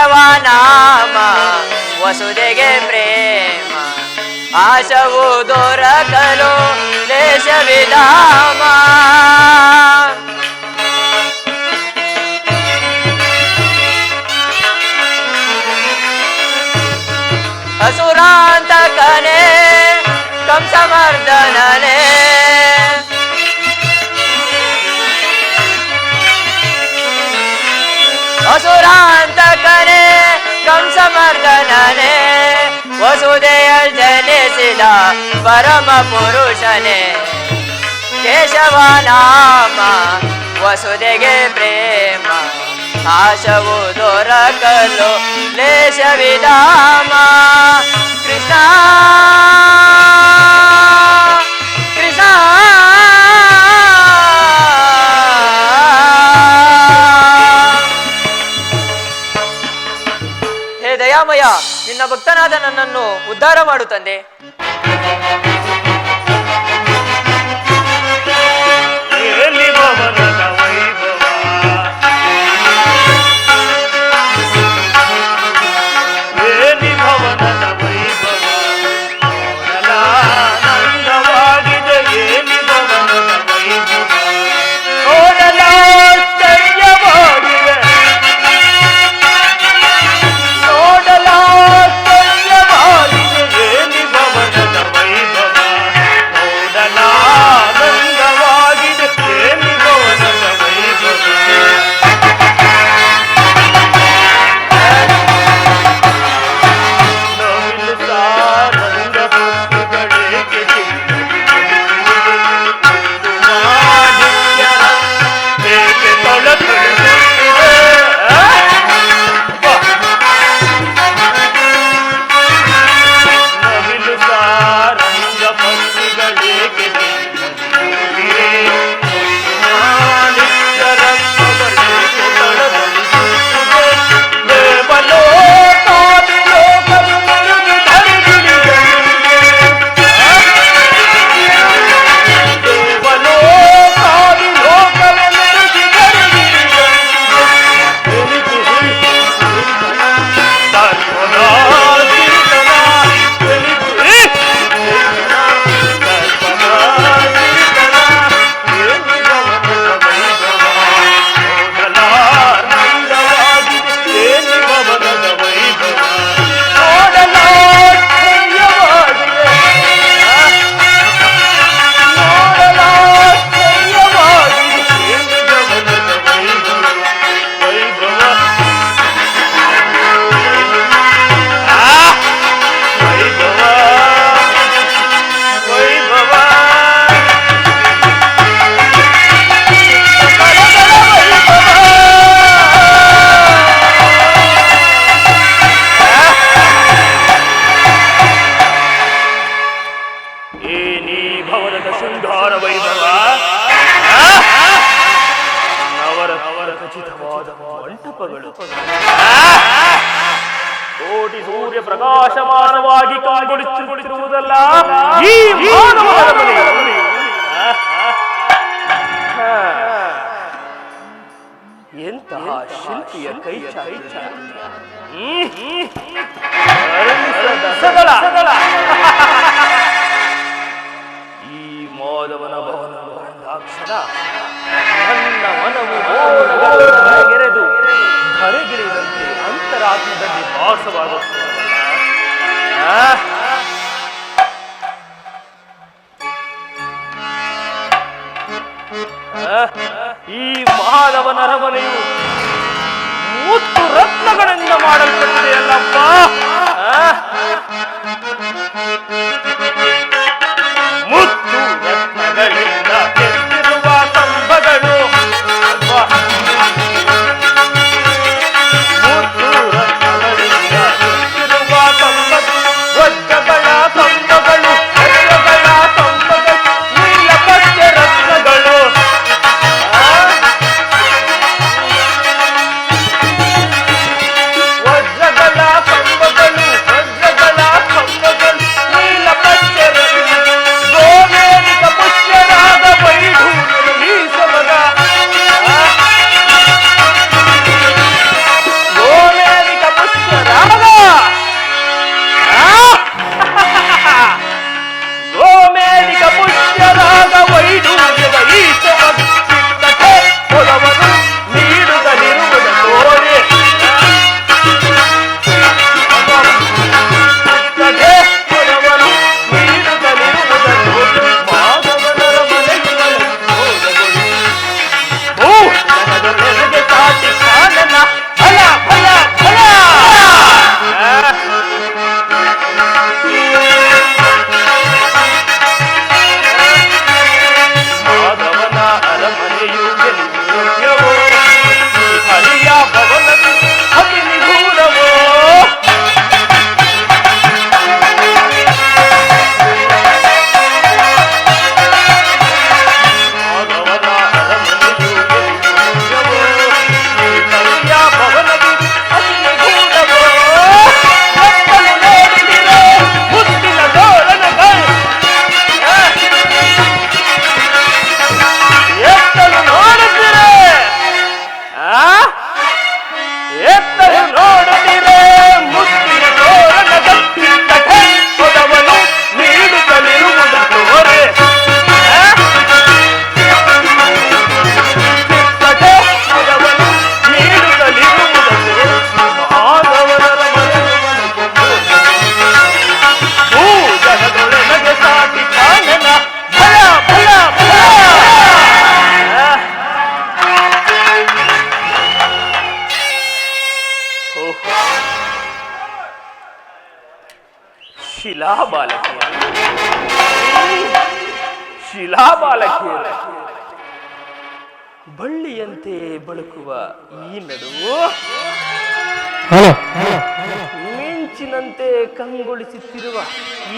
ಕೇಶವ ನಾಮ ವಸುದೆಗೆ ಪ್ರೇಮ ಆಶವು ದೊರಕಲು ಲೇಷವಿದಾಮ ಅಸುರಾಂತಕನೇ ಕಂಸಮರ್ದನನೇ ಅಸುರಾಂತಕನೇ ಕಂಸಮರ್ದನನೇ ವಸುದೆಯಲ್ಲಿ ಜನಿಸಿದ ಪರಮ ಪುರುಷನೇ ಕೇಶವ ನಾಮ ವಸುದೆಗೆ ಪ್ರೇಮ ಆಶವು ದೊರಕಲು ಲೇಷವಿದಾಮ ಕೃಷ್ಣ ಕೃಷ್ಣ ಹೇ ದಯಾಮಯ, ನಿನ್ನ ಭಕ್ತನಾದ ನನ್ನನ್ನು ಉದ್ಧಾರ ಮಾಡು ತಂದೆ. ಕೋಟಿ ಸೂರ್ಯ ಪ್ರಕಾಶಮಾನವಾಗಿ ಕಂಗೊಳಿಸುತ್ತಿರುವುದಲ್ಲ ಈ ಮಾನವರ ಮನೆ. ಎಂತಹ ಶಿಲ್ಪಿಯ ಕೈ ಈ ಮಾಧವನ ಭವನ ಕ್ಷಣ ನನ್ನ ಮನವು ಗೆರೆದು ಧರೆಗಿಳಿದಂತೆ ಅಂತರಾತ್ಮದಲ್ಲಿ ವಾಸವಾಗುತ್ತದೆ. ಈ ಮಾಧವನ ಅರಮನೆಯು ಮುತ್ತು ರತ್ನಗಳಿಂದ ಮಾಡಲ್ಪಟ್ಟಿದೆಯಲ್ಲಪ್ಪ. ಮುತ್ತು ರತ್ನಗಳಿಂದ ಕೆತ್ತಿರುವ ಕಂಬಗಳು, ಮುತ್ತು ರತ್ನಗಳಿಂದ ಕೆತ್ತಿರುವ ಕಂಬಗಳು, ವಜ್ರಗಳ ಕಂಬಗಳು, ವಜ್ರಗಳ ಕಂಬಗಳು, ನೀಲಪಚ್ಚೆ ರತ್ನಗಳು, ವಜ್ರಗಳ ಕಂಬಗಳು, ವಜ್ರಗಳ ಕಂಬಗಳು, ನೀಲಪಚ್ಚೆ ಶಿಲಾಬಾಲಕಿಯರು ಬಳ್ಳಿಯಂತೆ ಬಳುಕುವ ಈ ನಡುವು ಮಿಂಚಿನಂತೆ ಕಂಗೊಳಿಸುತ್ತಿರುವ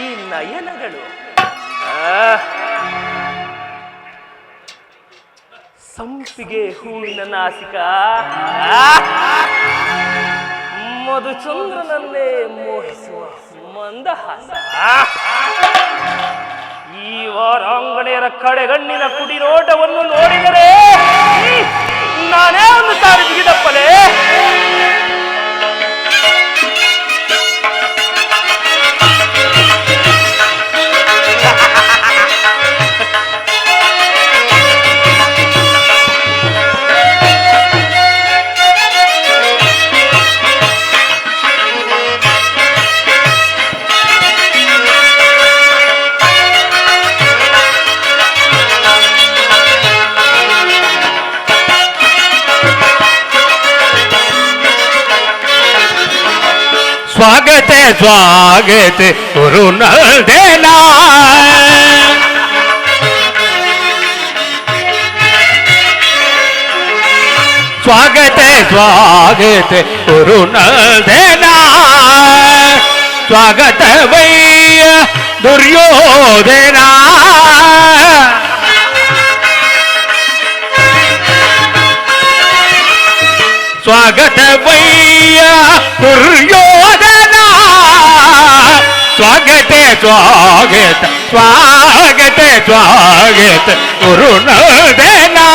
ಈ ನಯನಗಳು ಸಂಪಿಗೆ ಹೂವಿನ ನಾಸಿಕ ಮಧುಚಂದ್ರನನ್ನೇ ಮೋಹಿಸುವ ಮಂದಹಾಸ ಈ ವಾರಾಂಗಣೆಯರ ಕಡೆಗಣ್ಣಿನ ಕುಡಿನೋಟವನ್ನು ನೋಡಿದರೆ ನಾನೇ ಒಂದು ಸಾರಿ ಬಿಗಿದಪ್ಪಲೇ. स्वागत स्वागत गुरु नंदना स्वागत स्वागत गुरु नंदना स्वागत वैय दुर्योधना स्वागत वैय दुर्योधना स्वागत स्वागत स्वागत स्वागत गुरुनंदना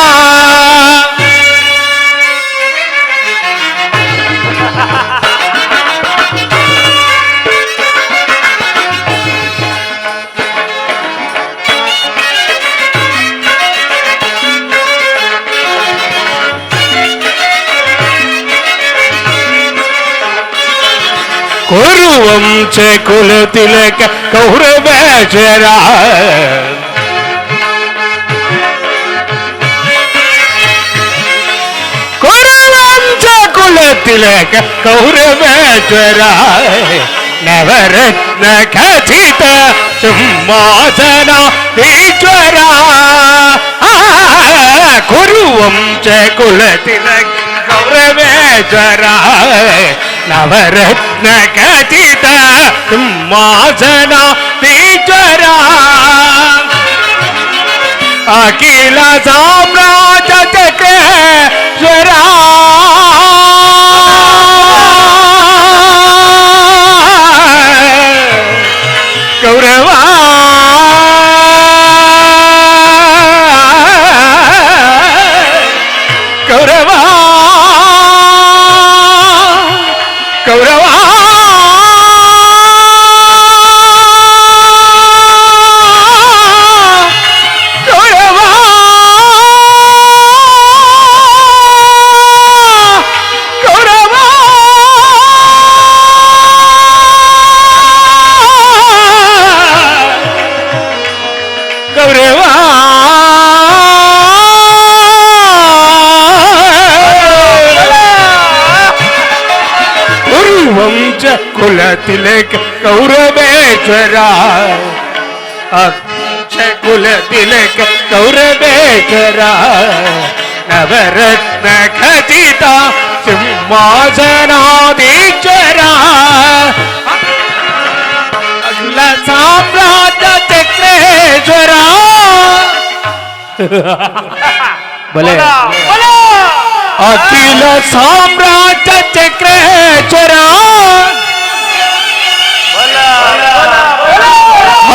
कुरुवंश कुल तिलक कौरवेश्वरा कुरुवंश कुल तिलक कौरवेश्वरा नवरत्न खचित सिंहासनाधीश्वरा कुरुवंश कुल तिलक कौरवेश्वरा नवरत्न खचित सिंहासनाधीश्वरा अखिल साम्राज्य चक्रेश्वरा गौरवा गौरवा गौरवा कुल तिलक कौरवेश्वरा कुल तिलक कौरवेश्वरा नवरत्न खचित सिंहासनाधीश्वरा अखिल साम्राज्य चक्रेश्वरा बोले अखिल साम्राज्य चक्रेश्वरा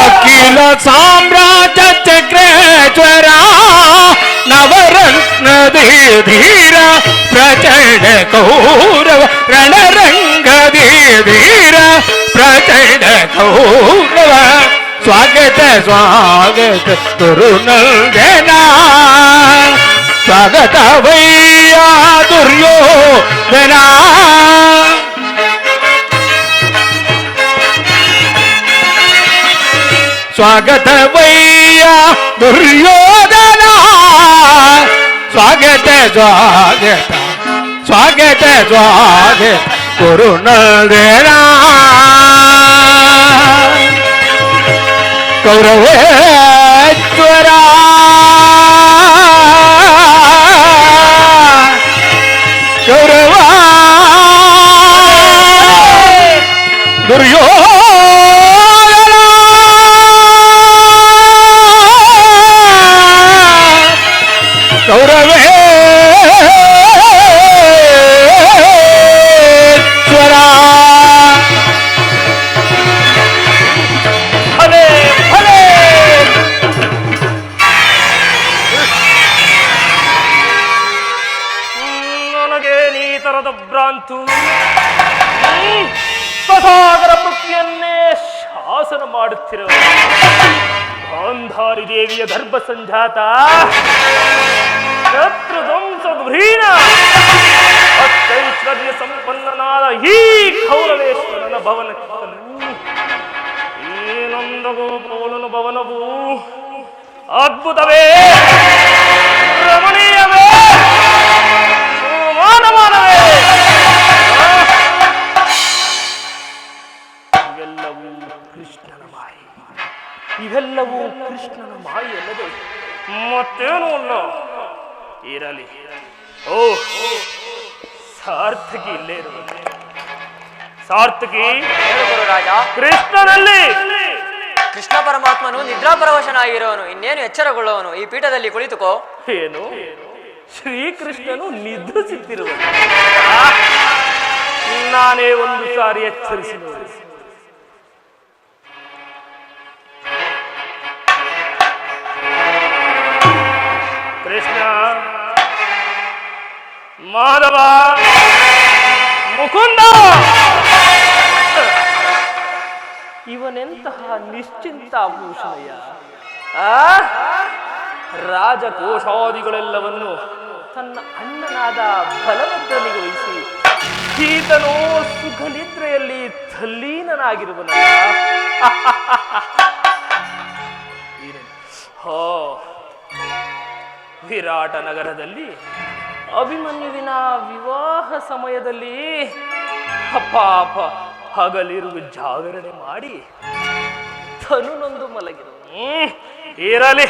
अखिल साम्राज्य चक्रेश्वरा नवरत्न धीर प्रचंड कौरव रणरंग धीर प्रचंड कौरव स्वागत स्वागत गुरुनंदना स्वागत वैया दुर्योधना स्वागत वैया दुर्योधना स्वागत स्वागत स्वागत स्वागत गुरुनंदना ಕೌರವೇಶ್ವರ ಕೌರವ ದುರ್ಯೋಧನ ಕೌರವೇಶ್ವರ ಭಲೆ ಭಲೆ ನನಗೆ ನೀ ತರದ ಭ್ರಾಂತು ಸಸಾಗರ ಪೃಥ್ವಿಯನ್ನೇ ಶಾಸನ ಮಾಡುತ್ತಿರುವ ಗಾಂಧಾರಿ ದೇವಿಯ ಗರ್ಭ ಸಂಜಾತ ಶತ್ರು ಧ್ವಂಸ ಭ್ರೀಣ ಅತ್ತೈಶ್ವರ್ಯ ಸಂಪನ್ನನಾದ ಈ ಕೌರವೇಶ್ವರನ ಭವನಕ್ಕೆ ಈ ನಂದಗೋಪಾಲನ ಭವನವು ಅದ್ಭುತವೇ ರಮಣೀಯವೇ ಮಾನವೇ ಇವೆಲ್ಲವೂ ಕೃಷ್ಣನ ಮಾಯೆ ಇವೆಲ್ಲವೂ ಕೃಷ್ಣನ ಮಾಯೆ ಅಲ್ಲದೆ ಮತ್ತೇನೂ ಅಲ್ಲ ಇರಲಿ ಓ ಸಾರ್ಥಕಿ ಇಲ್ಲೇ ಇರುವುದು ಸಾರ್ಥಕಿ ಹೇಳು ಗುರುರಾಜ. ಕೃಷ್ಣನಲ್ಲಿ ಕೃಷ್ಣ ಪರಮಾತ್ಮನು ನಿದ್ರಾಪರವಶನಾಗಿರುವನು, ಇನ್ನೇನು ಎಚ್ಚರಗೊಳ್ಳುವನು. ಈ ಪೀಠದಲ್ಲಿ ಕುಳಿತುಕೋ. ಏನು ಶ್ರೀಕೃಷ್ಣನು ನಿದ್ರಿಸುತ್ತಿರುವನು ನಾನೇ ಒಂದು ಸಾರಿ ಎಚ್ಚರಿಸಿ ನೋಡಿ. ಕೃಷ್ಣ ಮಾಧವ ಮುಕುಂದ ಇವನೆಂತಹ ನಿಶ್ಚಿಂತ ಭೂಷಣಯ್ಯ ರಾಜಕೋಶಾದಿಗಳೆಲ್ಲವನ್ನು ತನ್ನ ಅಣ್ಣನಾದ ಬಲಭದ್ರನಿಗೆ ವಹಿಸಿ ಈತನು ಸುಖ ನಿದ್ರೆಯಲ್ಲಿ ತಲ್ಲೀನನಾಗಿರುವನಲ್ಲ. ಹೋ ವಿರಾಟ ನಗರದಲ್ಲಿ ಅಭಿಮನ್ಯುವಿನ ವಿವಾಹ ಸಮಯದಲ್ಲಿ ಪಾಪ ಹಗಲಿರುಳು ಜಾಗರಣೆ ಮಾಡಿ ತನುನೊಂದು ಮಲಗಿರುವನು. ಇರಲಿ,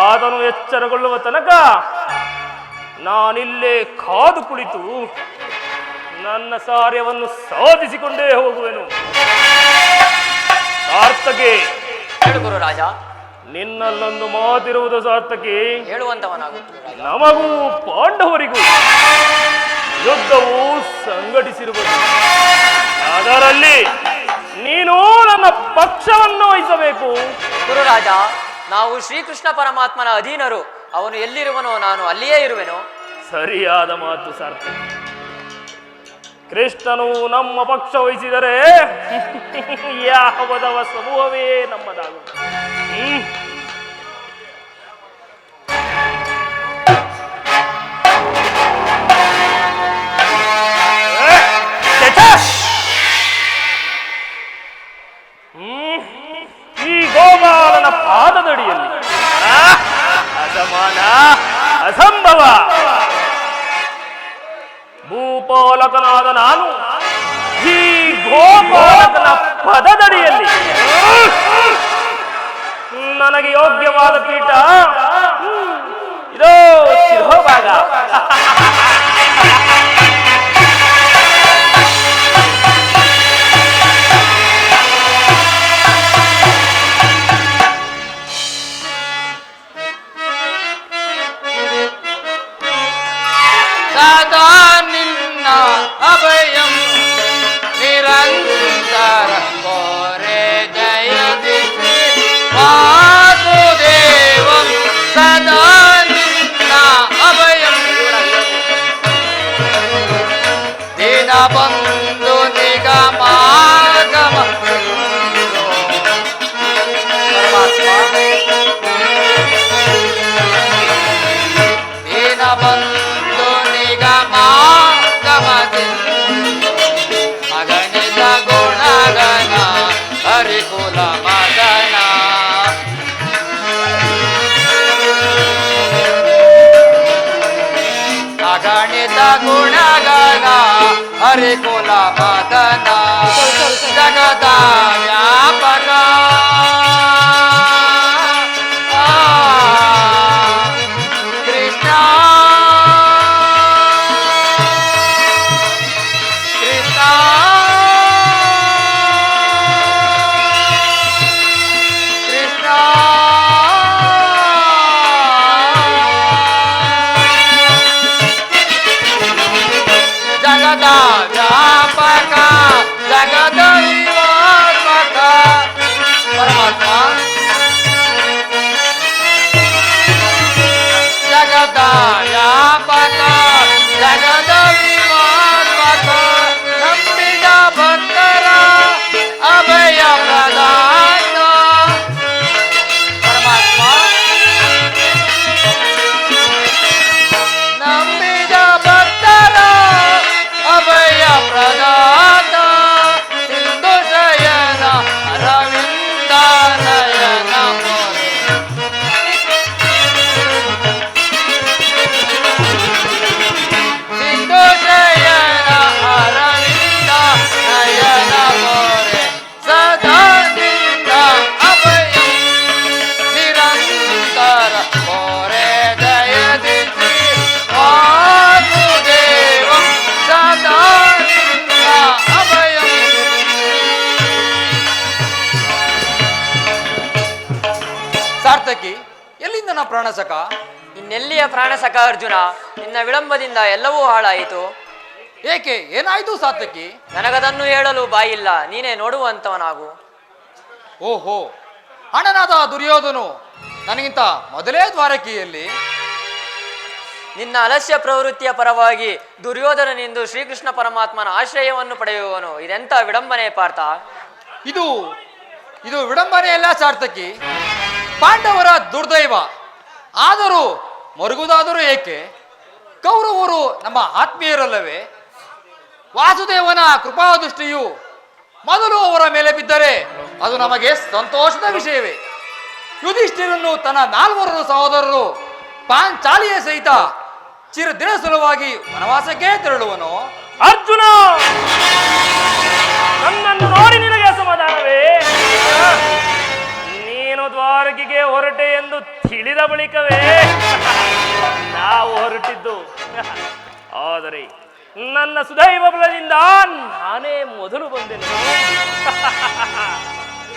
ಆತನು ಎಚ್ಚರಗೊಳ್ಳುವ ತನಕ ನಾನಿಲ್ಲೇ ಕಾದು ಕುಳಿತು ನನ್ನ ಕಾರ್ಯವನ್ನು ಸಾಧಿಸಿಕೊಂಡೇ ಹೋಗುವೆನು. ಸಾರ್ಥಕಿ ಹೇಳು ಗುರುರಾಜ. ನಿನ್ನಲ್ಲೊಂದು ಮಾತಿರುವುದು ಸಾರ್ಥಕಿ. ಹೇಳುವಂತವನಾಗುತ್ತ ನಮಗೂ ಪಾಂಡವರಿಗೂ ಯುದ್ಧವು ಸಂಘಟಿಸಿರುವುದು. ಅದರಲ್ಲಿ ನೀನು ನನ್ನ ಪಕ್ಷವನ್ನು ವಹಿಸಬೇಕು. ಗುರುರಾಜ, ನಾವು ಶ್ರೀಕೃಷ್ಣ ಪರಮಾತ್ಮನ ಅಧೀನರು. ಅವನು ಎಲ್ಲಿರುವನೋ ನಾನು ಅಲ್ಲಿಯೇ ಇರುವೆನು. ಸರಿಯಾದ ಮಾತು ಸಾರ್ಥಕ. ಕೃಷ್ಣನು ನಮ್ಮ ಪಕ್ಷ ವಹಿಸಿದರೆ ಯಾವದವ ಸಮೂಹವೇ ನಮ್ಮದಾಗುತ್ತದೆ. ಈ ಗೋಪಾಲನ ಪಾದದಡಿಯಲ್ಲಿ ಅಸಮಾನ ಅಸಂಭವ ಭೂಪಾಲಕನಾದ ನಾನು ಈ ಗೋಪಾಲಕನ ಪದದಡಿಯಲ್ಲಿ ನನಗೆ ಯೋಗ್ಯವಾದ ಪೀಠ ಇದೋ ಶಿರೋಭಾಗ. ಸದಾ ನಿನ್ನ ಅಭಯಂ ನಿರಂತರ ಕೋರೆ ಜಯದಿಸಿ ವಾಸುದೇವಂ ಸದಾ ನಿನ್ನ ಅಭಯಂ ದಿನ ಬಂದು ನಿಗಮಾಗಮ ಪರಮಾತ್ಮ ದಿನ ಬಂದು ಅಗಣಿತ ಗುಣಗಣ ಹರಿಕುಲ ಮದನ ಅಗಣಿತ ಗುಣಗಣ ಹರಿಕುಲ ಮದನ ಜಗದ ವ್ಯಾಪಕ ಕೃಷ್ಣ ಕೃಷ್ಣ ಕೃಷ್ಣ ಜಗದ ವ್ಯಾಪಕ ಜಗದ ವಿವಾತ್ಮಕ ಪರಮಾತ್ಮ ಜಗದ ವ್ಯಾಪಕ ಜಗದ ವಿವಾತ್ಮಕ ನಂಬಿದ ಭಕ್ತರ ಅಭಯ ಪ್ರದಾನ ಪರಮಾತ್ಮ ನಂಬಿದ ಭಕ್ತರ ಅಭಯ ಪ್ರದಾನ ಸಿಂಧು ಶಯನ ಅರವಿಂದ ನಯನ ಮೋರೆ ಸಿಂಧು ಶಯನ ಅರವಿಂದ ನಯನ ಮೋರೆ ಸದಾ ನಿನ್ನ ಅಭಯ ನಿರಂತರ ಮೋರೆ ದಯದಿಸಿ ವಾಸುದೇವಂ ಸದಾ ನಿನ್ನ ಅಭಯಂ ಸಾರ್ಥಕಿ ಎಲ್ಲಿಂದ ನಾ ಪ್ರಾಣಸಕ ಇನ್ನೆಲ್ಲಿಯ ಪ್ರಾಣಸಖ ಅರ್ಜುನ, ನಿನ್ನ ವಿಳಂಬದಿಂದ ಎಲ್ಲವೂ ಹಾಳಾಯಿತು. ಏಕೆ ಏನಾಯ್ತು ಸಾರ್ಥಕಿ? ನನಗದನ್ನು ಹೇಳಲು ಬಾಯಿಲ್ಲ, ನೀನೇ ನೋಡುವಂತವನಾಗು. ಓಹೋ, ಅಣ್ಣನಾದ ದುರ್ಯೋಧನು ನನಗಿಂತ ಮೊದಲೇ ದ್ವಾರಕಿಯಲ್ಲಿ ನಿನ್ನ ಅಲಸ್ಯ ಪ್ರವೃತ್ತಿಯ ಪರವಾಗಿ ದುರ್ಯೋಧನನಿಂದು ಶ್ರೀಕೃಷ್ಣ ಪರಮಾತ್ಮನ ಆಶ್ರಯವನ್ನು ಪಡೆಯುವನು. ಇದೆಂತ ವಿಡಂಬನೆ ಪಾರ್ಥ. ಇದು ಇದು ವಿಡಂಬನೆಯಲ್ಲ ಸಾರ್ಥಕಿ, ಪಾಂಡವರ ದುರ್ದೈವ. ಆದರೂ ಮರುಗುವುದಾದರೂ ಏಕೆ? ಕೌರವರು ನಮ್ಮ ಆತ್ಮೀಯರಲ್ಲವೇ? ವಾಸುದೇವನ ಕೃಪಾದೃಷ್ಟಿಯು ಮೊದಲು ಅವರ ಮೇಲೆ ಬಿದ್ದರೆ ಅದು ನಮಗೆ ಸಂತೋಷದ ವಿಷಯವೇ. ಯುಧಿಷ್ಠಿರನ್ನು ತನ್ನ 4 ಸಹೋದರರು ಪಾಂಚಾಲಿಯ ಸಹಿತ ಚಿರದಿನ ಸಲುವಾಗಿ ವನವಾಸಕ್ಕೆ ತೆರಳುವನು. ಅರ್ಜುನ, ನನ್ನನ್ನು ನೋಡಿ ನಿನಗೆ ಅಸಮಾಧಾನವೇ? ನೀನು ದ್ವಾರಕಿಗೆ ಹೊರಟೆ ಎಂದು ತಿಳಿದ ಬಳಿಕವೇ ನಾವು ಹೊರಟಿದ್ದು. ಆದರೆ ನನ್ನ ಸುದೈವ ಬಲದಿಂದ ನಾನೇ ಮೊದಲು ಬಂದೆನು.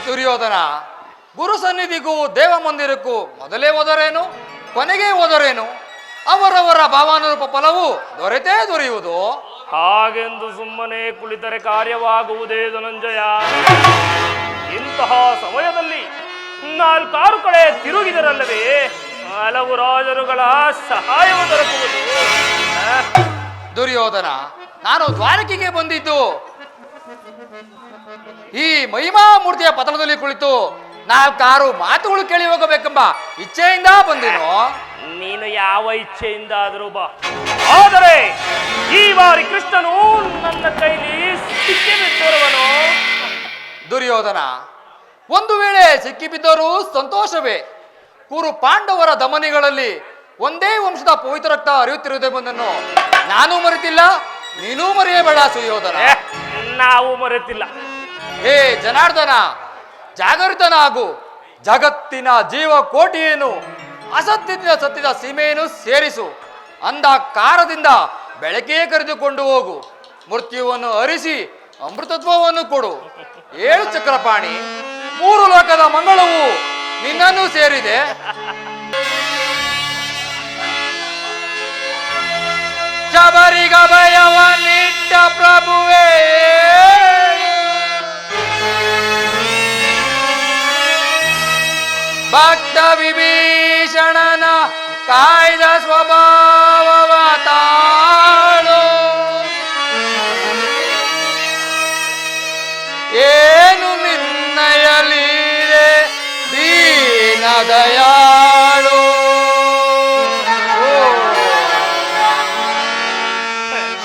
ದುರ್ಯೋಧನ, ಗುರು ಸನ್ನಿಧಿಗೂ ದೇವ ಮಂದಿರಕ್ಕೂ ಮೊದಲೇ ಹೋದರೇನು ಕೊನೆಗೆ ಹೋದರೇನು? ಅವರವರ ಭಾವಾನುರೂಪ ಫಲವು ದೊರೆತೇ ದೊರೆಯುವುದು. ಹಾಗೆಂದು ಸುಮ್ಮನೆ ಕುಳಿತರೆ ಕಾರ್ಯವಾಗುವುದೇ ಧನಂಜಯ? ಇಂತಹ ಸಮಯದಲ್ಲಿ 4 ಕಡೆ ತಿರುಗಿದರಲ್ಲವೇ ಹಲವು ರಾಜರುಗಳ ಸಹಾಯವು ದೊರಕುವುದು. ದುರ್ಯೋಧನ, ನಾನು ದ್ವಾರಕಿಗೆ ಬಂದಿದ್ದು ಈ ಮಹಿಮಾ ಮೂರ್ತಿಯ ಪತನದಲ್ಲಿ ಕುಳಿತು 4 ಮಾತುಗಳು ಕೇಳಿ ಹೋಗಬೇಕೆಂಬ ಇಚ್ಛೆಯಿಂದ ಬಂದೇನು. ನೀನು ಯಾವ ಇಚ್ಛೆಯಿಂದಾದರೂ ಬಾ, ಆದರೆ ಈ ಬಾರಿ ಕೃಷ್ಣನು ನನ್ನ ಕೈಲಿ ಸಿಕ್ಕಿಬಿದ್ದರುವನು. ದುರ್ಯೋಧನ, ಒಂದು ವೇಳೆ ಸಿಕ್ಕಿಬಿದ್ದರೂ ಸಂತೋಷವೇ. ಕುರು ಪಾಂಡವರ ಧಮನಿಗಳಲ್ಲಿ ಒಂದೇ ವಂಶದ ಪವಿತ್ರ ರಕ್ತ ಹರಿಯುತ್ತಿರುವುದೆಂಬುದನ್ನು ನಾನು ಮರೆತಿಲ್ಲ, ನೀನೂ ಮರೆಯಬೇಡ ಸುಯೋಧನ. ನಾವು ಮರೆತಿಲ್ಲ. ಹೇ ಜನಾರ್ದನ, ಜಾಗೃತನಾಗು. ಜಗತ್ತಿನ ಜೀವಕೋಟಿಯನ್ನು ಅಸತ್ಯದಿಂದ ಸತ್ಯದ ಸೀಮೆಯನ್ನು ಸೇರಿಸು. ಅಂಧಕಾರದಿಂದ ಬೆಳಕೇ ಕರೆದುಕೊಂಡು ಹೋಗು. ಮೃತ್ಯುವನ್ನು ಹರಿಸಿ ಅಮೃತತ್ವವನ್ನು ಕೊಡು. 7 ಚಕ್ರಪಾಣಿ, 3 ಲೋಕದ ಮಂಗಳವು ನಿನ್ನನ್ನು ಸೇರಿದೆ. ಶಬರಿಗಭಯವನ್ನಿಟ್ಟ ಪ್ರಭುವೇ, ಭಕ್ತ ವಿಭೀಷಣನ ಕಾಯ್ದ ಸ್ವಭಾವವ ತಾಳು. ಏನು ನಿನ್ನಯಲಿದೆ ದೀನ ದಯಾಳು.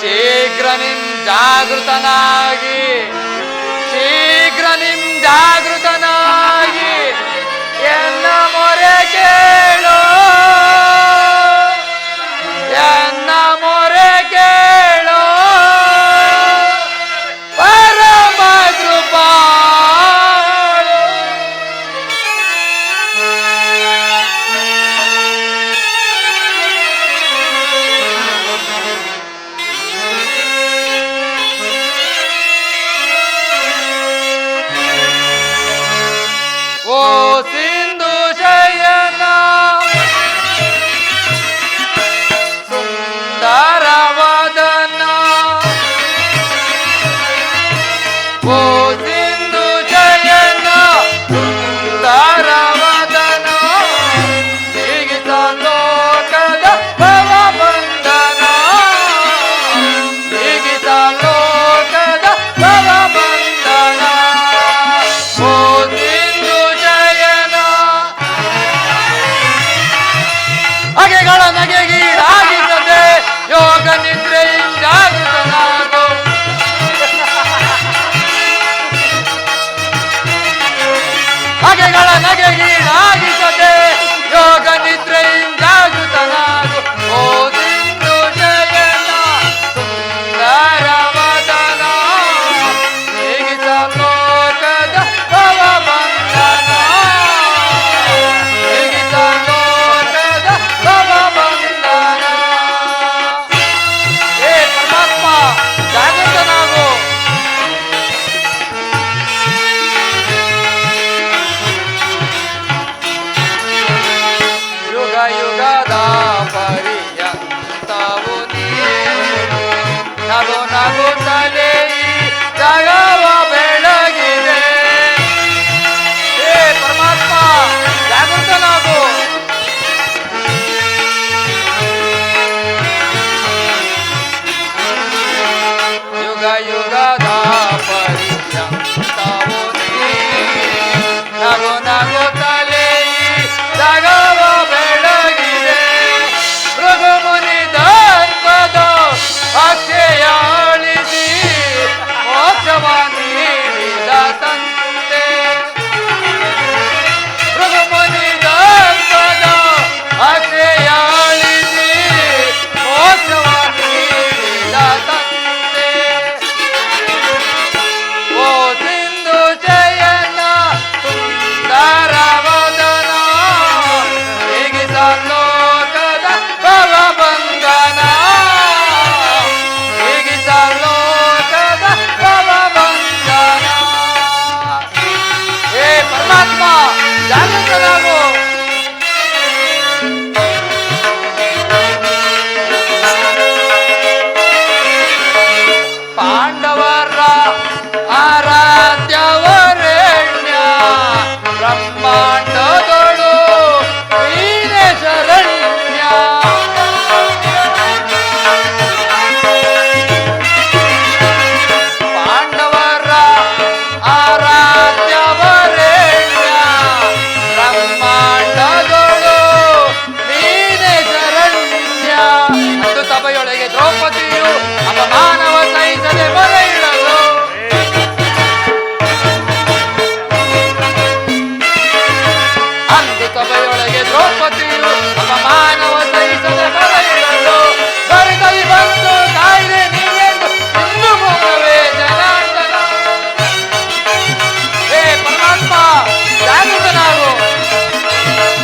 ಶೀಘ್ರ ನಿನ್ ಜಾಗೃತನಾಗಿ, ಶೀಘ್ರ ನಿನ್ ಜಾಗೃತನಾಗಿ ಎನ್ನ ಮೊರೆ ಕೇಳು, ಎನ್ನ ಮೊರೆ ಕೇಳು. ನಿದ್ರೆಯಿಂದ ಜಾಗೃತನಾಗು ಓ ಸಿಂಧು ಶಯನ ಸುಂದರ ವದನ ಹೇಗಿಸ ಲೋಕದ ಭವ ಬಂಧನ ಹೇಗಿಸ ಲೋಕದ ಭವ ಬಂಧನ ಹೇ ಪರಮಾತ್ಮ ಜಾಗೃತನಾಗು ಯುಗ ಯುಗದ ಪರ್ಯಂತವು ನೀನು ನಗು ನಗುತ್ತಲೇ ಈ ಜಗವ ಬೆಳಗಿದೆ ಹೇ ಪರಮಾತ್ಮ ಜಾಗೃತನಾಗು ಯುಗ ಯುಗದ ಪರ್ಯಂತವು ನೀನು ನಗು ನಗುತ್ತಲೇ ಈ ಜಗವ ಬೆಳಗಿದೆ ಭೃಗು ಮುನಿ ದರ್ಪದ ಅಕ್ಷಯಾಳಿಸಿ ಮೋಕ್ಷವ ನೀಡಿದ ತಂದೆ ಭೃಗು ಮುನಿ ದರ್ಪದ ಅಕ್ಷಯಾಳಿಸಿ ಮೋಕ್ಷವ ನೀಡಿದ ತಂದೆ ಓ ಸಿಂಧು ಶಯನ ಸುಂದರ ವದನ ಹೇಗಿಸ ಲೋಕದ ಭವ ಬಂಧನ ಹೇಗಿಸ ಲೋಕದ ಭವ ಬಂಧನ ಹೇ ಪರಮಾತ್ಮ ಜಾಗೃತನಾಗು ಪಾಂಡವರ ಆರಾಧ್ಯವರೆಣ್ಯ ಬ್ರಹ್ಮಾಂಡಗಳು ನೀನೇ ಶರಣ್ಯ ಪಾಂಡವರ ಆರಾಧ್ಯವರೆಣ್ಯ ಬ್ರಹ್ಮಾಂಡಗಳು ನೀನೇ ಶರಣ್ಯ ಅಂದು ಸಭೆಯೊಳಗೆ ದ್ರೌಪದಿಯು ಅಪಮಾನವ ಸಹಿಸದೆ ಮೊರೆ ಇಡಲು ಅಂದು ಸಭೆಯೊಳಗೆ ದ್ರೌಪದಿಯು ಅಪಮಾನವ ಸಹಿಸದೆ ಮೊರೆ ಇಡಲು ಬರಿದೈ ಬಂದು ಕಾಯ್ದೆ ನೀನೆಂದು ಇಂದು ಮೌನವೇ ಜನಾರ್ದನ ಹೇ ಪರಮಾತ್ಮ ಜಾಗೃತನಾಗು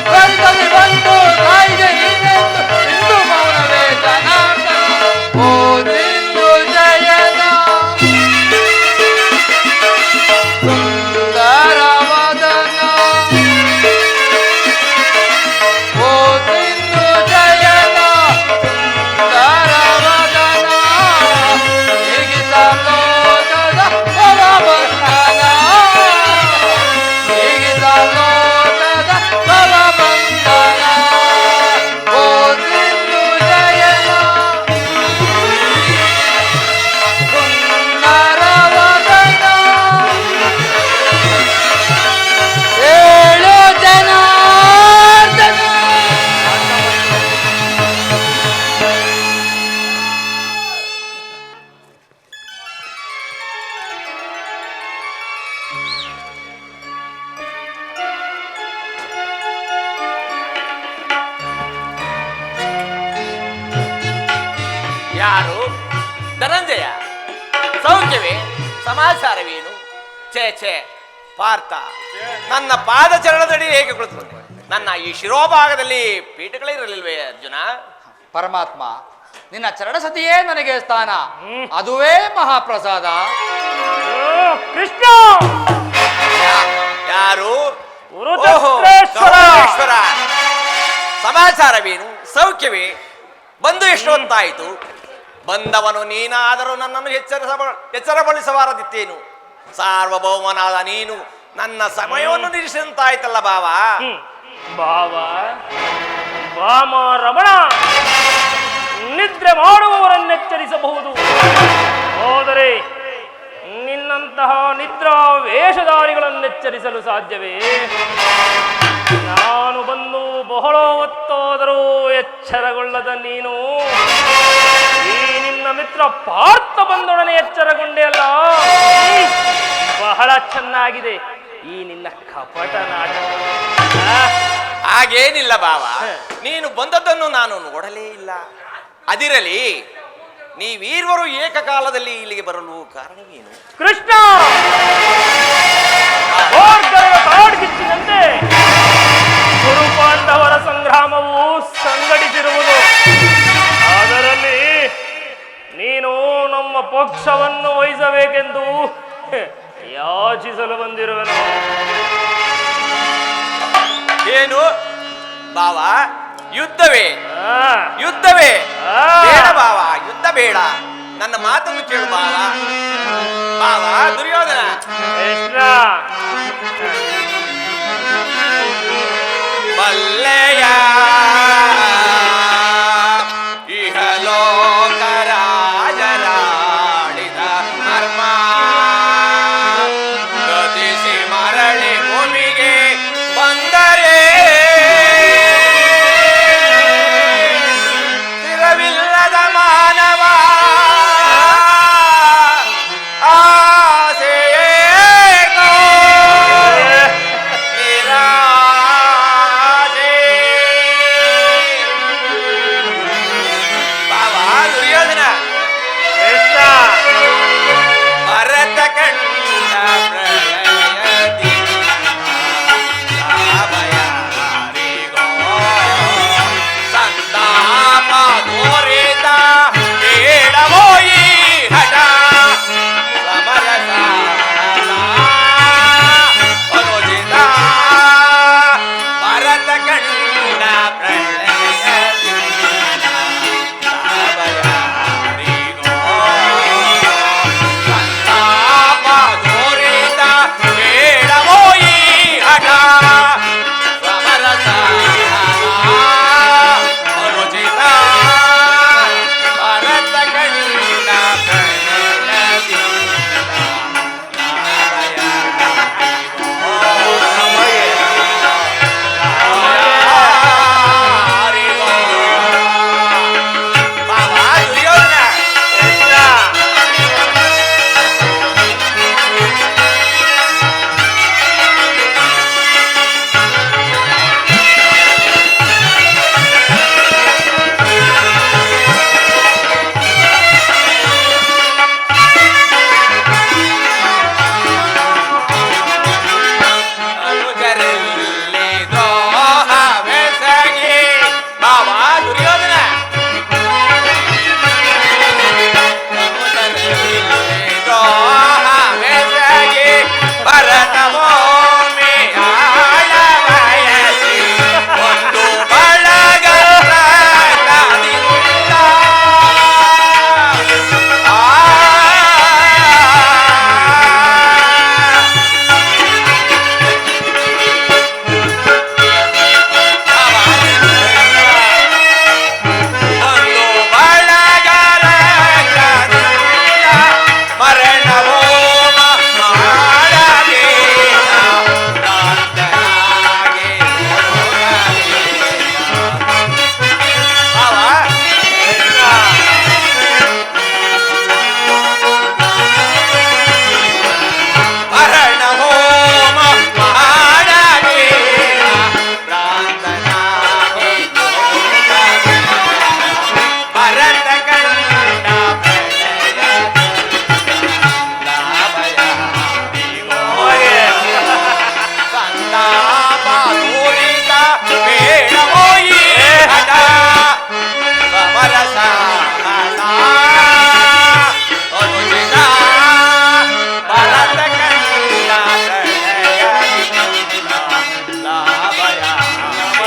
ಬರಿದೈ ಬಂದು ಕಾಯ್ದೆ ನೀನೆಂದು ಇಂದು ಮೌನವೇ ಜನಾರ್ದನ ಓ ಸಿಂಧು ಶಯನ ಸುಂದರ ವದನ ಓ ಸಿಂಧು ಶಯನ ಸುಂದರ ವದನ ಹೇಗಿಸ ಲೋಕದ ಭವ ಬಂಧನ ಹೇಗಿಸ ಲೋಕದ ಭವ ಬಂಧನ ಓ ಸಿಂಧು ಶಯನ ಸುಂದರ ವದನ ಹೇಳು ಜನಾರ್ದನ ಯಾರು ಧನಂಜಯ ಸೌಖ್ಯವೇ ಸಮಾಚಾರವೇನು ಛೇ ಛೇ ಪಾರ್ಥ ನನ್ನ ಪಾದಚರಣದಡಿ ಹೇಗೆ ಕುಳಿತು ನನ್ನ ಈ ಶಿರೋಭಾಗದಲ್ಲಿ ಪೀಠಗಳಿರಲಿಲ್ವೇ ಅರ್ಜುನ ಪರಮಾತ್ಮ ನಿನ್ನ ಚರಣಸತಿಯೇ ನನಗೆ ಸ್ಥಾನ ಅದುವೇ ಮಹಾಪ್ರಸಾದ ಕೃಷ್ಣ ಯಾರು ಗುರುಚಕ್ರೇಶ್ವರ. ಚಕ್ರೇಶ್ವರ. ಸಮಾಚಾರವೇನು ಸೌಖ್ಯವೇ ಬಂದು ಎಷ್ಟು ಹೊತ್ತಾಯಿತು ಬಂದವನು ನೀನಾದರೂ ನನ್ನನ್ನು ಎಚ್ಚರಗೊಳಿಸಬಾರದಿತ್ತೇನು ಸಾರ್ವಭೌಮನಾದ ನೀನು ನನ್ನ ಸಮಯವನ್ನು ನಿಲ್ಲಿಸಿದಂತಾಯ್ತಲ್ಲ ಬಾವ ಭಾವ ವಾಮ ರಮಣ ನಿದ್ರೆ ಮಾಡುವವರನ್ನೆಚ್ಚರಿಸಬಹುದು ಆದರೆ ನಿನ್ನಂತಹ ನಿದ್ರಾ ವೇಷಧಾರಿಗಳನ್ನೆಚ್ಚರಿಸಲು ಸಾಧ್ಯವೇ? ನಾನು ಬಂದು ಬಹಳ ಹೊತ್ತಾದರೂ ಎಚ್ಚರಗೊಳ್ಳದ ನೀನು ಈ ನಿನ್ನ ಮಿತ್ರ ಪಾರ್ಥ ಬಂದೊಡನೆ ಎಚ್ಚರಗೊಂಡೆ ಅಲ್ಲ. ಬಹಳ ಚೆನ್ನಾಗಿದೆ ಈ ನಿನ್ನ ಕಪಟ ನಾಟಕ. ಹಾಗೇನಿಲ್ಲ ಬಾವ, ನೀನು ಬಂದದ್ದನ್ನು ನಾನು ನೋಡಲೇ ಇಲ್ಲ. ಅದಿರಲಿ, ನೀವೀರ್ವರು ಏಕಕಾಲದಲ್ಲಿ ಇಲ್ಲಿಗೆ ಬರಲು ಕಾರಣವೇನು? ಕೃಷ್ಣ ಕಾಡ್ಗಿಚ್ಚಿನಂತೆ ಗುರುಪಾಂಡವರ ಸಂಗ್ರಾಮವು ಸಂಘಟಿಸಿರುವುದು. ಅದರಲ್ಲಿ ನೀನು ನಮ್ಮ ಪಕ್ಷವನ್ನು ವಹಿಸಬೇಕೆಂದು ಯಾಚಿಸಲು ಬಂದಿರುವೆನು. ಏನು ಬಾವ, ಯುದ್ಧವೇ? ಆ, ಯುದ್ಧವೇ ಆ. ಬೇಡ ಬಾವ, ಯುದ್ಧ ಬೇಡ. ನನ್ನ ಮಾತನ್ನು ಕೇಳು ಬಾವ. ಬಾವ ದುರ್ಯೋಧನ, ಕೃಷ್ಣ ಬಲ್ಲೆಯ ಇಹಲೋಕ ರಾಜರಾಡಿದ ಮರ್ಮ ಗತಿಸಿ ಮರಳಿ ಭೂಮಿಗೆ ಬಂದರೆ ಸ್ಥಿರವಿಲ್ಲದ ಮಾನವ ಆಸೆಯೇನೋ ನಿರಾಸೆ. ಬಾವ ದುರ್ಯೋಧನ, ಕೃಷ್ಣ ಭರತ ಕಂಡ ಪ್ರಳಯದಿ ಭಯಾರಿಗೋ ಸಂತಾಪ ತೋರಿದ ಬೇಡವೋ ಈ ಹಠ ಸಮರಸ ಅನುಚಿತ. ಭರತ ಕಂಡ ಪ್ರಳಯದಿ ಭಯಾರಿಗೋ ಸಂತಾಪ ತೋರಿದ ಬೇಡವೋ ಈ ಹಠ ಸಮರಸ ಅನುಚಿತ. ಭರತ ಕಂಡ ಪ್ರಳಯದಿ ಬಾಬಾ ದುರ್ಯೋಧನ, ಅನುಜರಲ್ಲಿ ದ್ರೋಹವೆಸಗಿ. ಬಾಬಾ ದುರ್ಯೋಧನ, ಅನುಜರಲ್ಲಿ ದ್ರೋಹವೆಸಗಿ ಭರತ ಭೂಮಿ ಆಳ ಬಯಸಿ ಒಂದು ಬಳಗ ರಕ್ತದಿಂದ ಒಂದು ಬಳಗರ ಕರುಳ ಮರಣ ಹೋಮ ಮಾಡಬೇಡ ಪ್ರಾರ್ಥನಾಗೆ ಬಾವ ಮರಣ ಹೋಮ ಮಾಡಬೇಡ ಪ್ರಾರ್ಥನಾಗೆ ಭರತ ಕಂಡ ಸಂತಾಪ ತೋರಿದ ಬೇಡವೋ ಈ ಹಠ ಸಮರಸ ಅನುಚಿತ. ಭರತ ಕಂಡ ಲಾಭಯ ನಮಗೆ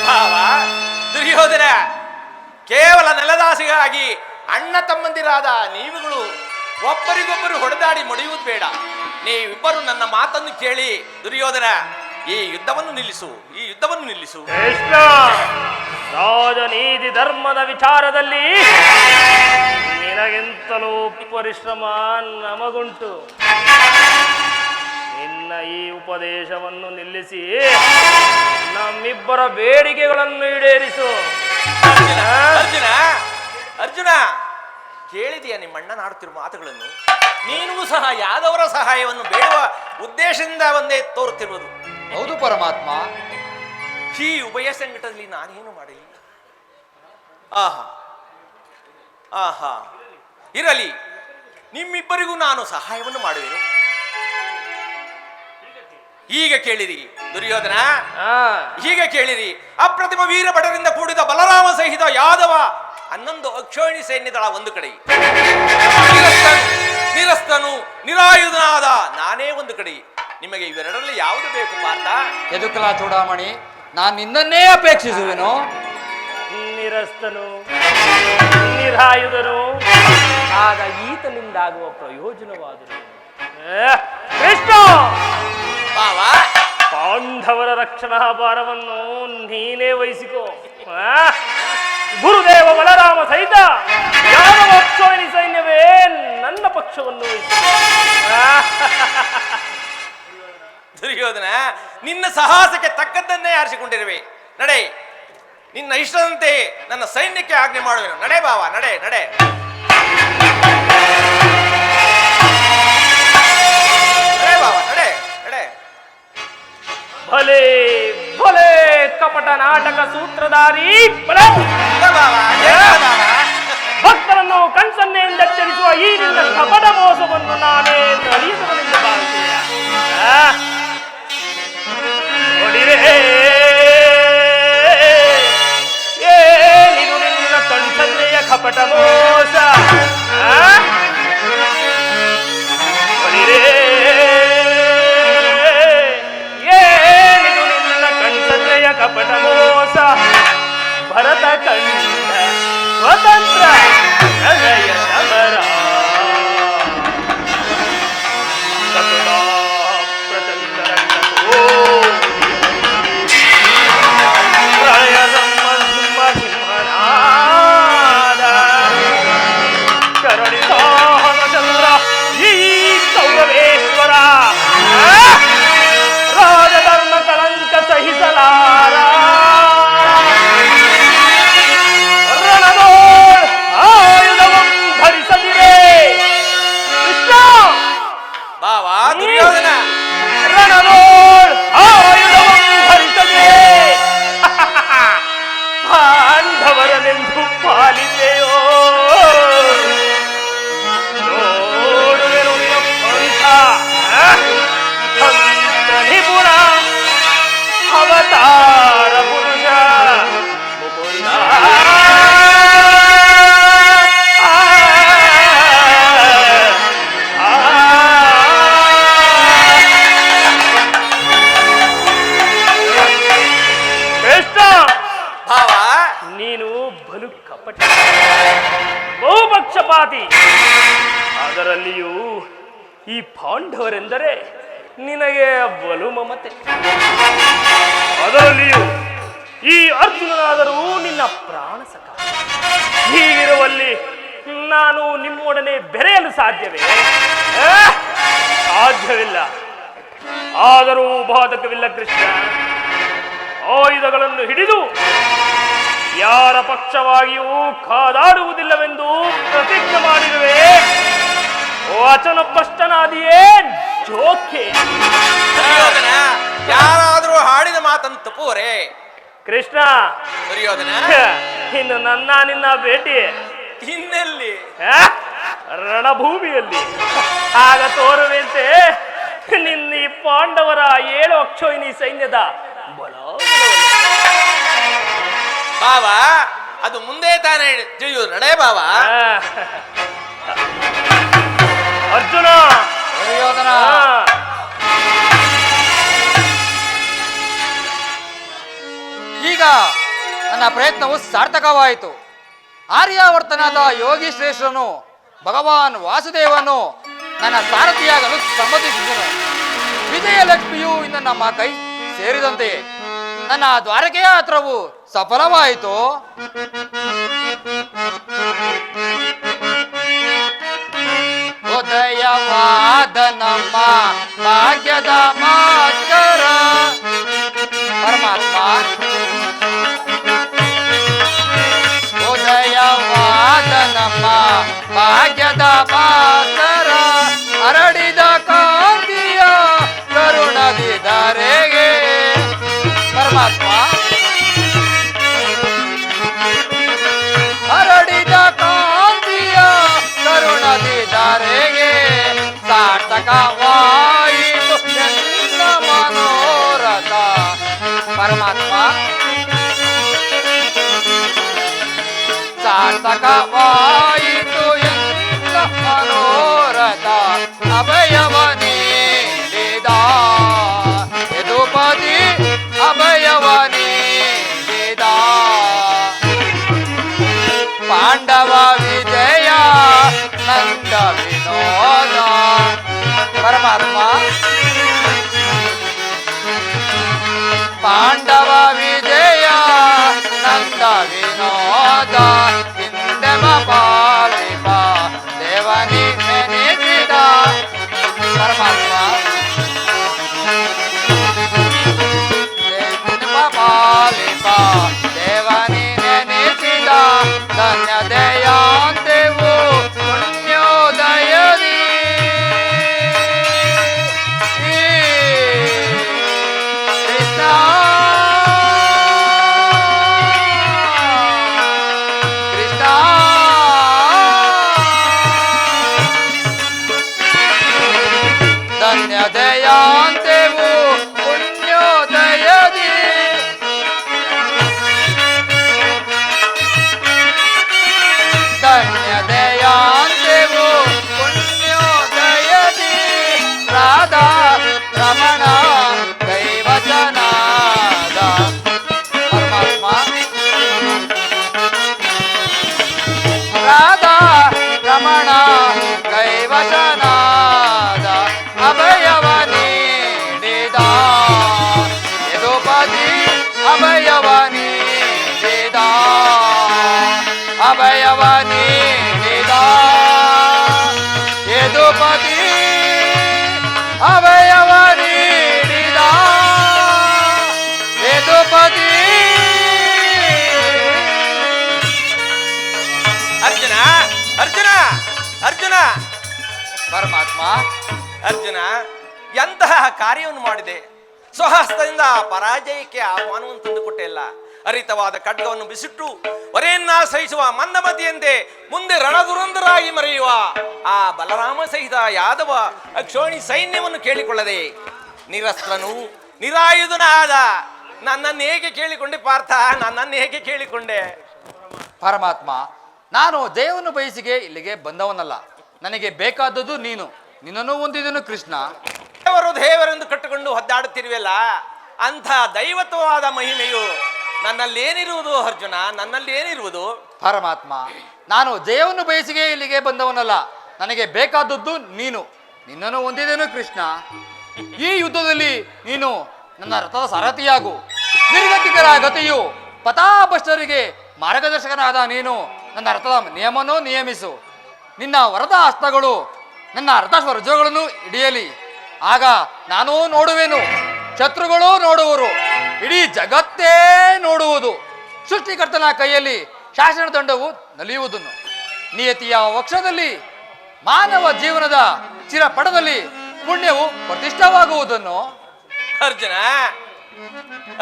ಭಾವ ದುರ್ಯೋಧನ, ಕೇವಲ ನೆಲದಾಸಿಗಾಗಿ ಅಣ್ಣ ತಮ್ಮಂದಿರಾದ ನೀವುಗಳು ಒಬ್ಬರಿಗೊಬ್ಬರು ಹೊಡೆದಾಡಿ ಮುಡಿಯುವುದು ಬೇಡ. ನೀವಿಬ್ಬರು ನನ್ನ ಮಾತನ್ನು ಕೇಳಿ ದುರ್ಯೋಧನ, ಈ ಯುದ್ಧವನ್ನು ನಿಲ್ಲಿಸು, ಈ ಯುದ್ಧವನ್ನು ನಿಲ್ಲಿಸು. ಕೃಷ್ಣ ರಾಜನೀತಿ ಧರ್ಮದ ವಿಚಾರದಲ್ಲಿ ನಿನಗೆಂತಲೂ ಪರಿಶ್ರಮ ನಮಗುಂಟು. ನಿನ್ನ ಈ ಉಪದೇಶವನ್ನು ನಿಲ್ಲಿಸಿ ನಮ್ಮಿಬ್ಬರ ಬೇಡಿಕೆಗಳನ್ನು ಈಡೇರಿಸು. ಅರ್ಜುನ ಅರ್ಜುನ ಅರ್ಜುನ ಕೇಳಿದೆಯಾ ನಿಮ್ಮಣ್ಣನಾಡುತ್ತಿರುವ ಮಾತುಗಳನ್ನು? ನೀನು ಸಹ ಯಾದವರ ಸಹಾಯವನ್ನು ಬೇಡುವ ಉದ್ದೇಶದಿಂದ ಒಂದೇ ತೋರುತ್ತಿರುವುದು. ಹೌದು ಪರಮಾತ್ಮ. ಈ ಉಭಯ ಸಂಕಟದಲ್ಲಿ ನಾನೇನು ಮಾಡಲಿ? ಆಹಾ ಆಹಾ, ಇರಲಿ, ನಿಮ್ಮಿಬ್ಬರಿಗೂ ನಾನು ಸಹಾಯವನ್ನು ಮಾಡುವೆನು. ಈಗ ಕೇಳಿರಿ ದುರ್ಯೋಧನ, ಈಗ ಕೇಳಿರಿ. ಅಪ್ರತಿಮ ವೀರ ಭಟರಿಂದ ಕೂಡಿದ ಬಲರಾಮ ಸಹಿತ ಯಾದವ 11 ಅಕ್ಷೋಹಿಣಿ ಸೈನ್ಯದಳ ಒಂದು ಕಡೆ, ನಿರಸ್ತನು ನಿರಾಯುಧನಾದ ನಾನೇ ಒಂದು ಕಡೆ. ನಿಮಗೆ ಇವೆರಡರಲ್ಲಿ ಯಾವುದು ಬೇಕು ಪಾರ್ಥ? ಯದುಕುಲ ಚೂಡಾಮಣಿ, ನಾನು ನಿನ್ನನ್ನೇ ಅಪೇಕ್ಷಿಸುವೆನು. ನಿರಸ್ತನು ನಿರಾಯುಧನು ಆಗ ಈತನಿಂದಾಗುವ ಪ್ರಯೋಜನವಾದರು. ಕೃಷ್ಣ, ಬಾವಾ, ಪಾಂಡವರ ರಕ್ಷಣಾ ಭಾರವನ್ನು ನೀನೇ ವಹಿಸಿಕೋ. ಗುರುದೇವ ಬಲರಾಮ ಸಹಿತ ಯಾದವ ಅಕ್ಷೋಹಿಣಿ ಸೈನ್ಯವೇ ನನ್ನ ಪಕ್ಷವನ್ನು ವಹಿಸಿಕೋ. ದುರ್ಯೋಧನ, ನಿನ್ನ ಸಾಹಸಕ್ಕೆ ತಕ್ಕದ್ದನ್ನೇ ಆರಿಸಿಕೊಂಡಿರುವೆ. ನಡೆ, ನಿನ್ನ ಇಷ್ಟದಂತೆ ನನ್ನ ಸೈನ್ಯಕ್ಕೆ ಆಜ್ಞೆ ಮಾಡುವೆನು. ನಡೆ ಬಾವ, ನಡೆ ನಡೆ. ನಡೆ ಬಾವ, ನಡೆ ನಡೆ. ಭಲೆ ಭಲೆ ಕಪಟ ನಾಟಕ ಸೂತ್ರಧಾರಿ ಬಲೆ. ಬಾವ, ಭಕ್ತರನ್ನು ಕಣ್ಸನ್ನೆಯಿಂದ ಎಚ್ಚರಿಸುವ ಈ ನಿನ್ನ ಕಪಟ ಮೋಸವನ್ನು ನಾನೇ ಅಳಿಯದವನೆಂದು ಭಾವಿಸಿದೆ. ನೋಡಿರೇ, ಏನಿದು ನಿನ್ನ ಕಣ್ಸನ್ನೆಯ ಕಪಟ ಮೋಸ? ನೋಡಿರೇ, ಏನಿದು ನಿನ್ನ ಕಣ್ಸನ್ನೆಯ ಕಪಟ ಮೋಸ? ಭರತ ಕಂಡ ಸ್ವತಂತ್ರ ಹೃದಯ ಸಮರ ಸತುಡಾ ಪ್ರಚಂಡ ಪ್ರಳಯ ಸಿಂಹನಾದ ಕರಡಿ ಸಾಹಸ ಚಂದ್ರ ಈ ಕೌರವೇಶ್ವರ ರಾಜಧರ್ಮ ಕಳಂಕ ಸಹಿಸಲಾರ ದುರ್ಯೋಧನ, ಪಾಂಡವರನೆಂದು ಪಾಲಿತೆಯೋ ನೋಡುವೆನು ನಿಪುಣ ಅವತಾರ ಪುರುಷ ಮುಕುಂದ. ನೀನು ಬಲು ಕಪಟ, ಬಹುಪಕ್ಷಪಾತಿ. ಅದರಲ್ಲಿಯೂ ಈ ಪಾಂಡವರೆಂದರೆ ನಿನಗೆ ಬಲು ಮಮತೆ. ಅದರಲ್ಲಿಯೂ ಈ ಅರ್ಜುನನಾದರೂ ನಿನ್ನ ಪ್ರಾಣ ಸಖ. ಹೀಗಿರುವಲ್ಲಿ ನಾನು ನಿಮ್ಮೊಡನೆ ಬೆರೆಯಲು ಸಾಧ್ಯವೇ? ಸಾಧ್ಯವಿಲ್ಲ. ಆದರೂ ಬಾಧಕವಿಲ್ಲ ಕೃಷ್ಣ. ಆಯುಧಗಳನ್ನು ಹಿಡಿದು ಯಾರ ಪಕ್ಷವಾಗಿಯೂ ಕಾದಾಡುವುದಿಲ್ಲವೆಂದು ಪ್ರತಿಜ್ಞೆ ಮಾಡಿರುವೆ. ವಚನಭ್ರಷ್ಟನಾದಿಯೇ ಜೋಕೆ. ದುರ್ಯೋಧನ, ಯಾರಾದರೂ ಹಾಡಿದ ಮಾತನ್ನು ತಪ್ಪುವರೆ? ಕೃಷ್ಣ, ದುರ್ಯೋಧನ, ಇನ್ನು ನಿನ್ನ ಭೇಟಿ ಇನ್ನೆಲ್ಲಿ? ರಣಭೂಮಿಯಲ್ಲಿ. ಆಗ ತೋರುವಂತೆ ನಿನ್ನ ಈ ಪಾಂಡವರ 7 ಅಕ್ಷೋಹಿಣಿ ಸೈನ್ಯದ ಬಾವ, ಅದು ಮುಂದೆ ತಾನೇ ತಿಳಿಯುವುದು. ನಡೆ ಬಾವ. ಅರ್ಜುನ, ದುರ್ಯೋಧನ, ಈಗ ನನ್ನ ಪ್ರಯತ್ನವು ಸಾರ್ಥಕವಾಯಿತು. ಆರ್ಯಾವರ್ತನಾದ ಯೋಗಿ ಶ್ರೇಷ್ಠನು ಭಗವಾನ್ ವಾಸುದೇವನು ನನ್ನ ಸಾರಥಿಯಾಗಲು ಸಮ್ಮತಿಸಿದನು. ವಿಜಯಲಕ್ಷ್ಮಿಯು ಇನ್ನು ನಮ್ಮ ಕೈ ಸೇರಿದಂತೆ ನನ್ನ ದ್ವಾರಕೆಯ ಯಾತ್ರವು ಸಫಲವಾಯಿತು. ಉದಯವಾದ ನಮ್ಮ ಭಾಗ್ಯದ ಮಾಸ್ಕರ ಪರಮಾತ್ಮ ಭಾಗ್ಯದ ಭಾಸ್ಕರ ಹರಡಿದ ಕಾಂತಿಯ ಕರುಣದಿ ಧರೆಗೆ ಪರಮಾತ್ಮ ಹರಡಿದ ಕಾಂತಿಯ ಕರುಣದಿ ಧರೆಗೆ ಸಾರ್ಥಕವಾಯಿತು ಎನ್ನ ಮನೋರಥ ಪರಮಾತ್ಮ ಸಾರ್ಥಕವಾಯಿತು ಎನ್ನ ಮನೋರಥ ಅಭಯವ ನೀಡಿದ ಯದುಪತಿ ಅಭಯವ ನೀಡಿದ ಪಾಂಡವ ವಿಜಯ ನಂದ ವಿನೋದ ಪರಮಾತ್ಮ ಪಾಂಡವ ವಿಜಯ ನಂದ ವಿನೋದ ಹಿಂದೆಮ ಪಾಲಿಪ ದೇವನಿ ನೆನೆಸಿದ ಪರಮಾತ್ಮ ಪಾಲಿಪ ದೇವನಿ ನೆನೆಸಿದ ಧನ್ಯದಯಾಂತೆವು ಪುಣ್ಯೋದಯದಿ ಕೃಷ್ಣ ಕೃಷ್ಣ ಧನ್ಯದಯಾಂತೆವು ಪುಣ್ಯೋದಯದಿ ಧನ್ಯದಯಾಂತೆವು ಪುಣ್ಯೋದಯದಿ ರಾಧಾ ರಮಣ ದೈವಜನಾದ ಪರಮಾತ್ಮ ರಾಧಾ ರಮಣ ದೈವಜನಾದ ಅಭಯವ ನೀಡಿದ ಯದುಪತಿ ಅಭಯವ ನೀಡಿದ ಅಭಯವ ನೀಡಿದ ಯದುಪತಿ ಅಭಯವ ನೀಡಿದ ಯದುಪತಿ ಅರ್ಜುನ ಅರ್ಜುನ ಅರ್ಜುನ ಪರಮಾತ್ಮ ಅರ್ಜುನ ಎಂತಹ ಕಾರ್ಯವನ್ನು ಮಾಡಿದೆ. ಸ್ವಹಸ್ತದಿಂದ ಪರಾಜಯಕ್ಕೆ ಆಹ್ವಾನವನ್ನು ತಂದುಕೊಟ್ಟೆ ಅಲ್ಲ. ಹರಿತವಾದ ಖಡ್ಗವನ್ನು ಬಿಸಿಟ್ಟು ಹೊರೆಯನ್ನ ಸಹಿಸುವ ಮಂದಮತಿಯಂತೆ ಮುಂದೆ ರಣದುರಂಧರಾಗಿ ಮರೆಯುವ ಆ ಬಲರಾಮ ಸಹಿತ ಯಾದವ ಅಕ್ಷೋಣಿ ಸೈನ್ಯವನ್ನು ಕೇಳಿಕೊಳ್ಳದೆ ನಿರಸ್ತ್ರನು ನಿರಾಯುಧನಾದ ನನ್ನನ್ನು ಹೇಗೆ ಕೇಳಿಕೊಂಡೆ ಪಾರ್ಥ, ನನ್ನನ್ನು ಹೇಗೆ ಕೇಳಿಕೊಂಡೆ? ಪರಮಾತ್ಮ, ನಾನು ದೇವನು ಬಯಸಿಗೆ ಇಲ್ಲಿಗೆ ಬಂದವನಲ್ಲ. ನನಗೆ ಬೇಕಾದದ್ದು ನೀನು, ನಿನ್ನನ್ನು ಹೊಂದಿದನು ಕೃಷ್ಣ. ದೇವರೆಂದು ಕಟ್ಟಿಕೊಂಡು ಒದ್ದಾಡುತ್ತಿರುವೆಲ್ಲ, ಅಂಥ ದೈವತ್ವವಾದ ಮಹಿಮೆಯು ನನ್ನಲ್ಲೇನಿರುವುದು ಅರ್ಜುನ, ನನ್ನಲ್ಲೇನಿರುವುದು? ಪರಮಾತ್ಮ, ನಾನು ದೇವನು ಬಯಸಿಗೆ ಇಲ್ಲಿಗೆ ಬಂದವನಲ್ಲ. ನನಗೆ ಬೇಕಾದದ್ದು ನೀನು, ನಿನ್ನನ್ನು ಹೊಂದಿದನು ಕೃಷ್ಣ. ಈ ಯುದ್ಧದಲ್ಲಿ ನೀನು ನನ್ನ ರಥದ ಸಾರಥಿಯಾಗು. ನಿರ್ಗತಿಕರ ಗತಿಯು ಪಥಾಭ್ರಷ್ಟರಿಗೆ ಮಾರ್ಗದರ್ಶಕನಾದ ನೀನು ನನ್ನ ರಥದ ನಿಯಮವನ್ನು ನಿಯಮಿಸು. ನಿನ್ನ ವರದ ಹಸ್ತಗಳು ನನ್ನ ರಥಸ್ವರ್ಜಗಳನ್ನು ಹಿಡಿಯಲಿ. ಆಗ ನಾನು ನೋಡುವೆನು, ಶತ್ರುಗಳು ನೋಡುವರು, ಇಡೀ ಜಗತ್ತೇ ನೋಡುವುದು. ಸೃಷ್ಟಿಕರ್ತನ ಕೈಯಲ್ಲಿ ಶಾಸನ ದಂಡವು ನಲಿಯುವುದನ್ನು, ನಿಯತಿಯ ವಕ್ಷದಲ್ಲಿ ಮಾನವ ಜೀವನದ ಚಿರಪಟದಲ್ಲಿ ಪುಣ್ಯವು ಪ್ರತಿಷ್ಠವಾಗುವುದನ್ನು. ಅರ್ಜುನ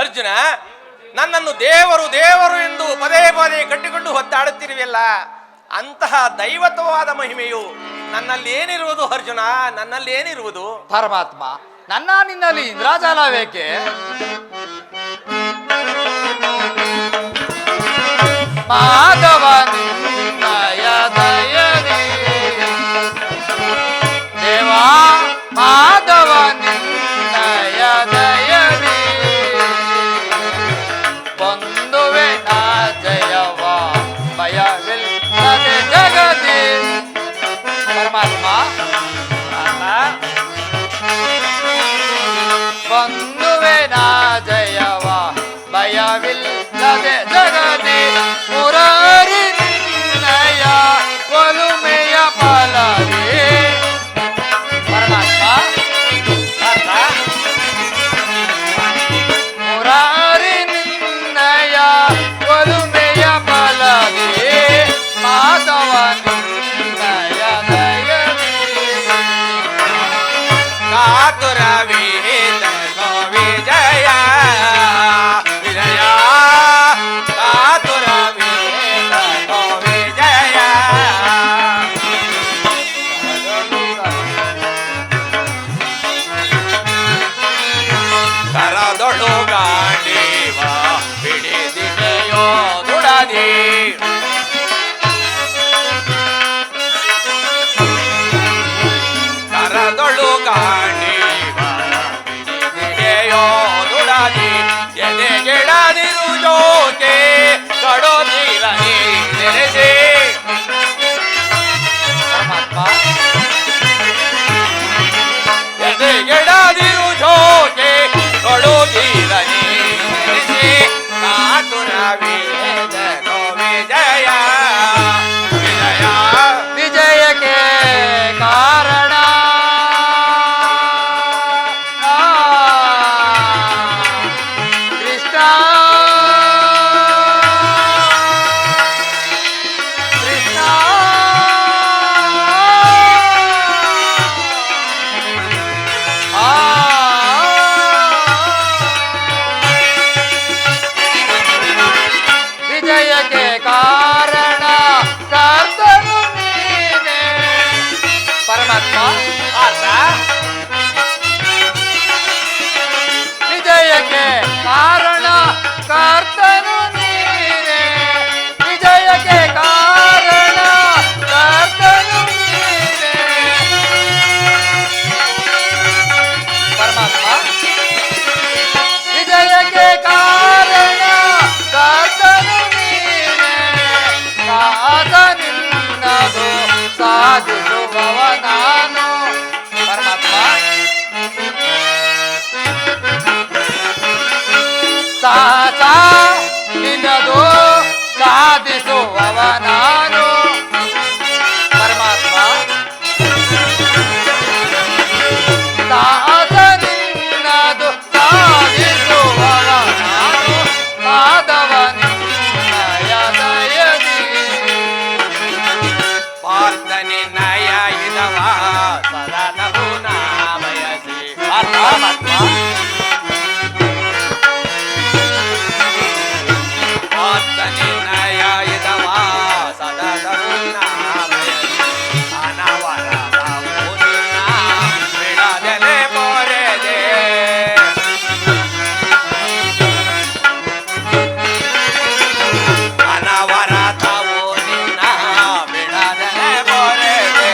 ಅರ್ಜುನ, ನನ್ನನ್ನು ದೇವರು ದೇವರು ಎಂದು ಪದೇ ಪದೇ ಕಟ್ಟಿಕೊಂಡು ಒದ್ದಾಡುತ್ತಿರುವೆಲ್ಲ, ಅಂತಹ ದೈವತ್ವವಾದ ಮಹಿಮೆಯು ನನ್ನಲ್ಲಿ ಏನಿರುವುದು ಅರ್ಜುನ, ನನ್ನಲ್ಲಿ ಏನಿರುವುದು? ಪರಮಾತ್ಮ, ನನ್ನ ನಿನ್ನಲ್ಲಿ ಇಂದ್ರಾಜಾಲವೇಕೆ? ಮಾಧವ ನಿನ್ನಯ ದಯದಿ ದೇವಾ, ಮಾಧವ ನಿನ್ನಯ ದಯದಿ ಬಂದುವೆ ನಾ ಜಯವ ಭಯವಿಲ್ಲದೆ ಜಗದಿ. ಪರಮಾತ್ಮ, ಬಂದುವೆ ನಾ ಜಯವ ಭಯವಿಲ್ಲದೆ ಜಗದಿ ಮುರಾರಿ ಸಾಧಿಸುವವ ನಾನು ಪರಮಾತ್ಮ ಸಾಹಸ ನಿನ್ನದು ಸಾಧಿಸುವವ ನಾನು ಪರಮಾತ್ಮ ಸಾಹಸ ನಿನ್ನದು ಸಾಧಿಸುವವ ನಾನು ಮಾಧವ ನಿನ್ನಯ ದಯದಿ ಪಾರ್ಥನೆ ನಯ ಇದವ ಸದನವು ನಾ ಬಯಸಿ ಪರಮಾತ್ಮ ಪಾರ್ಥನೆ ನಯ ಇದವ ಸದನವು ನಾ ಬಯಸಿ ಅನವರತ ಮುನಿನ ಬಿಡದಲೆ ಮೊರೆದೆ ಅನವರತವು ನಿನ್ನ ಬಿಡದಲೆ ಮೊರೆದೆ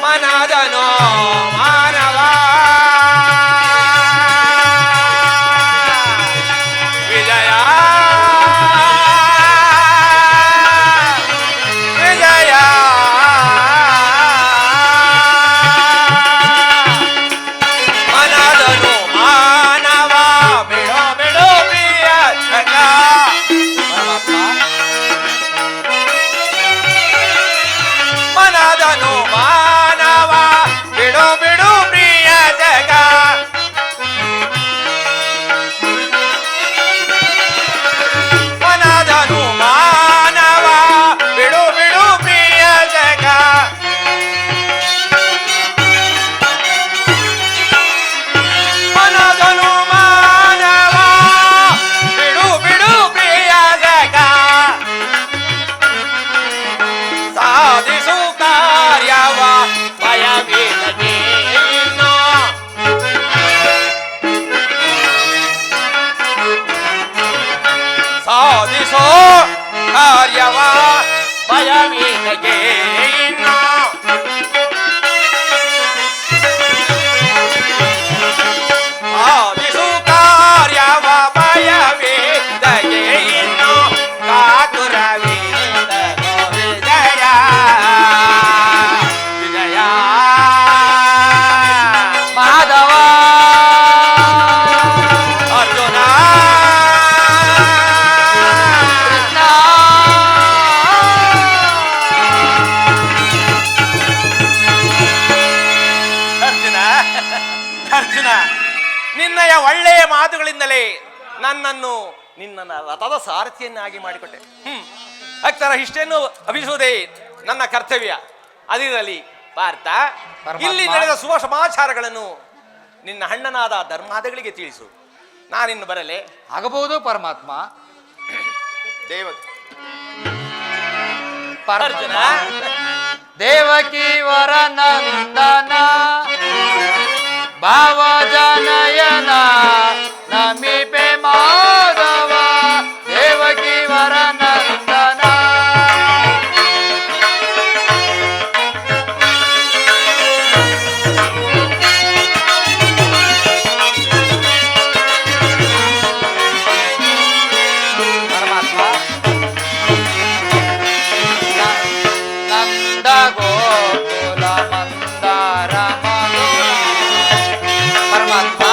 ಮನದನೋ ಮಾನವ ವಿಜಯ ವಿಜಯ ಮನದನು ಮಾನವ ಬಿಡೋ ಬಿಡೋ ಪ್ರಿಯ ಜಗ ಪರಮಾತ್ಮ ಮನದನು ಮಾನವ ಬಿಡು ಬಿಡು ಪ್ರಿಯ ಜಗ ಮನದನು ಮಾನವ ಬಿಡು ಬಿಡು ಪ್ರಿಯ ಜಗ ಮನದನು ಮಾನವ ಬಿಡು ಬಿಡು ಪ್ರಿಯ ಜಗ ಸಾಧಿಸು ಕಾರ್ಯವ ಭಯವಿಲ್ಲದೆ ಇನ್ನು ಸಾಧಿಸೋ ಕಾರ್ಯವ ಭಯವಿಲ್ಲದೆ ಇನ್ನು ಸಾಧಿಸು ಕಾರ್ಯವ ಭಯವಿಲ್ಲದೆ ಇನ್ನು ಕಾತುರವಿಲ್ಲದ ವಿಜಯ ವಿಜಯ ಮಾಧವ ಅರ್ಜುನ ಕೃಷ್ಣ ಅರ್ಜುನ ಅರ್ಜುನ ನಿನ್ನಯ ಒಳ್ಳೆಯ ಮಾತುಗಳಿಂದಲೇ ನನ್ನನ್ನು ನಿನ್ನ ರಥದ ಸಾರಥಿಯನ್ನಾಗಿ ಮಾಡಿಕೊಟ್ಟೆ ಅಕ್ತರ ಇಷ್ಟೇನು ಅಭಿಸುವುದೇ ನನ್ನ ಕರ್ತವ್ಯ. ಅದಿರಲಿ ಪಾರ್ಥ, ಪರಮಾತ್ಮ. ಇಲ್ಲಿ ನಡೆದ ಶುಭ ಸಮಾಚಾರಗಳನ್ನು ನಿನ್ನ ಅಣ್ಣನಾದ ಧರ್ಮಾದಿಗಳಿಗೆ ತಿಳಿಸು. ನಾನಿನ್ನು ಬರಲೇ? ಆಗಬಹುದು ಪರಮಾತ್ಮ. ದೇವ ಅರ್ಜುನ ದೇವಕಿ ವರ ನಂದನ ಭಾವ ಜನಯನ ನಮಿಪೆ ಮಾಧವ ದೇವಕಿ ವರ ನಂದನ ಪರಮಾತ್ಮ ನಂದ ಗೋಕುಲ ಮಂದಾರ ಮಧುರ ಪರಮಾತ್ಮ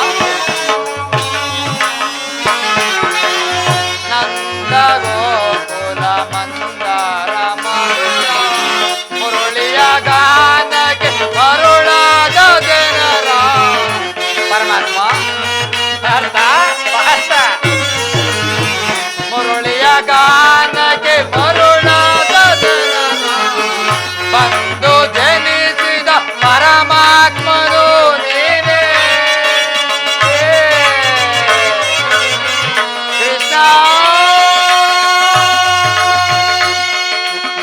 ನಂದ ಗೋಕುಲ ಮಂದಾರ ಮಧುರ ಮುರುಳಿಯ ಗಾನಕ್ಕೆ ಮರುಳಾದ ಜನರ ಪರಮಾತ್ಮ ಪಾರ್ಥ ಪಾರ್ಥ ಮುರುಳಿಯ ಗಾನಕ್ಕೆ ಮರುಳಾದ ಜನರ ಬಂದು ಜನಿಸಿದ ಪರಮಾತ್ಮನು ನೀನೇ ಕೃಷ್ಣ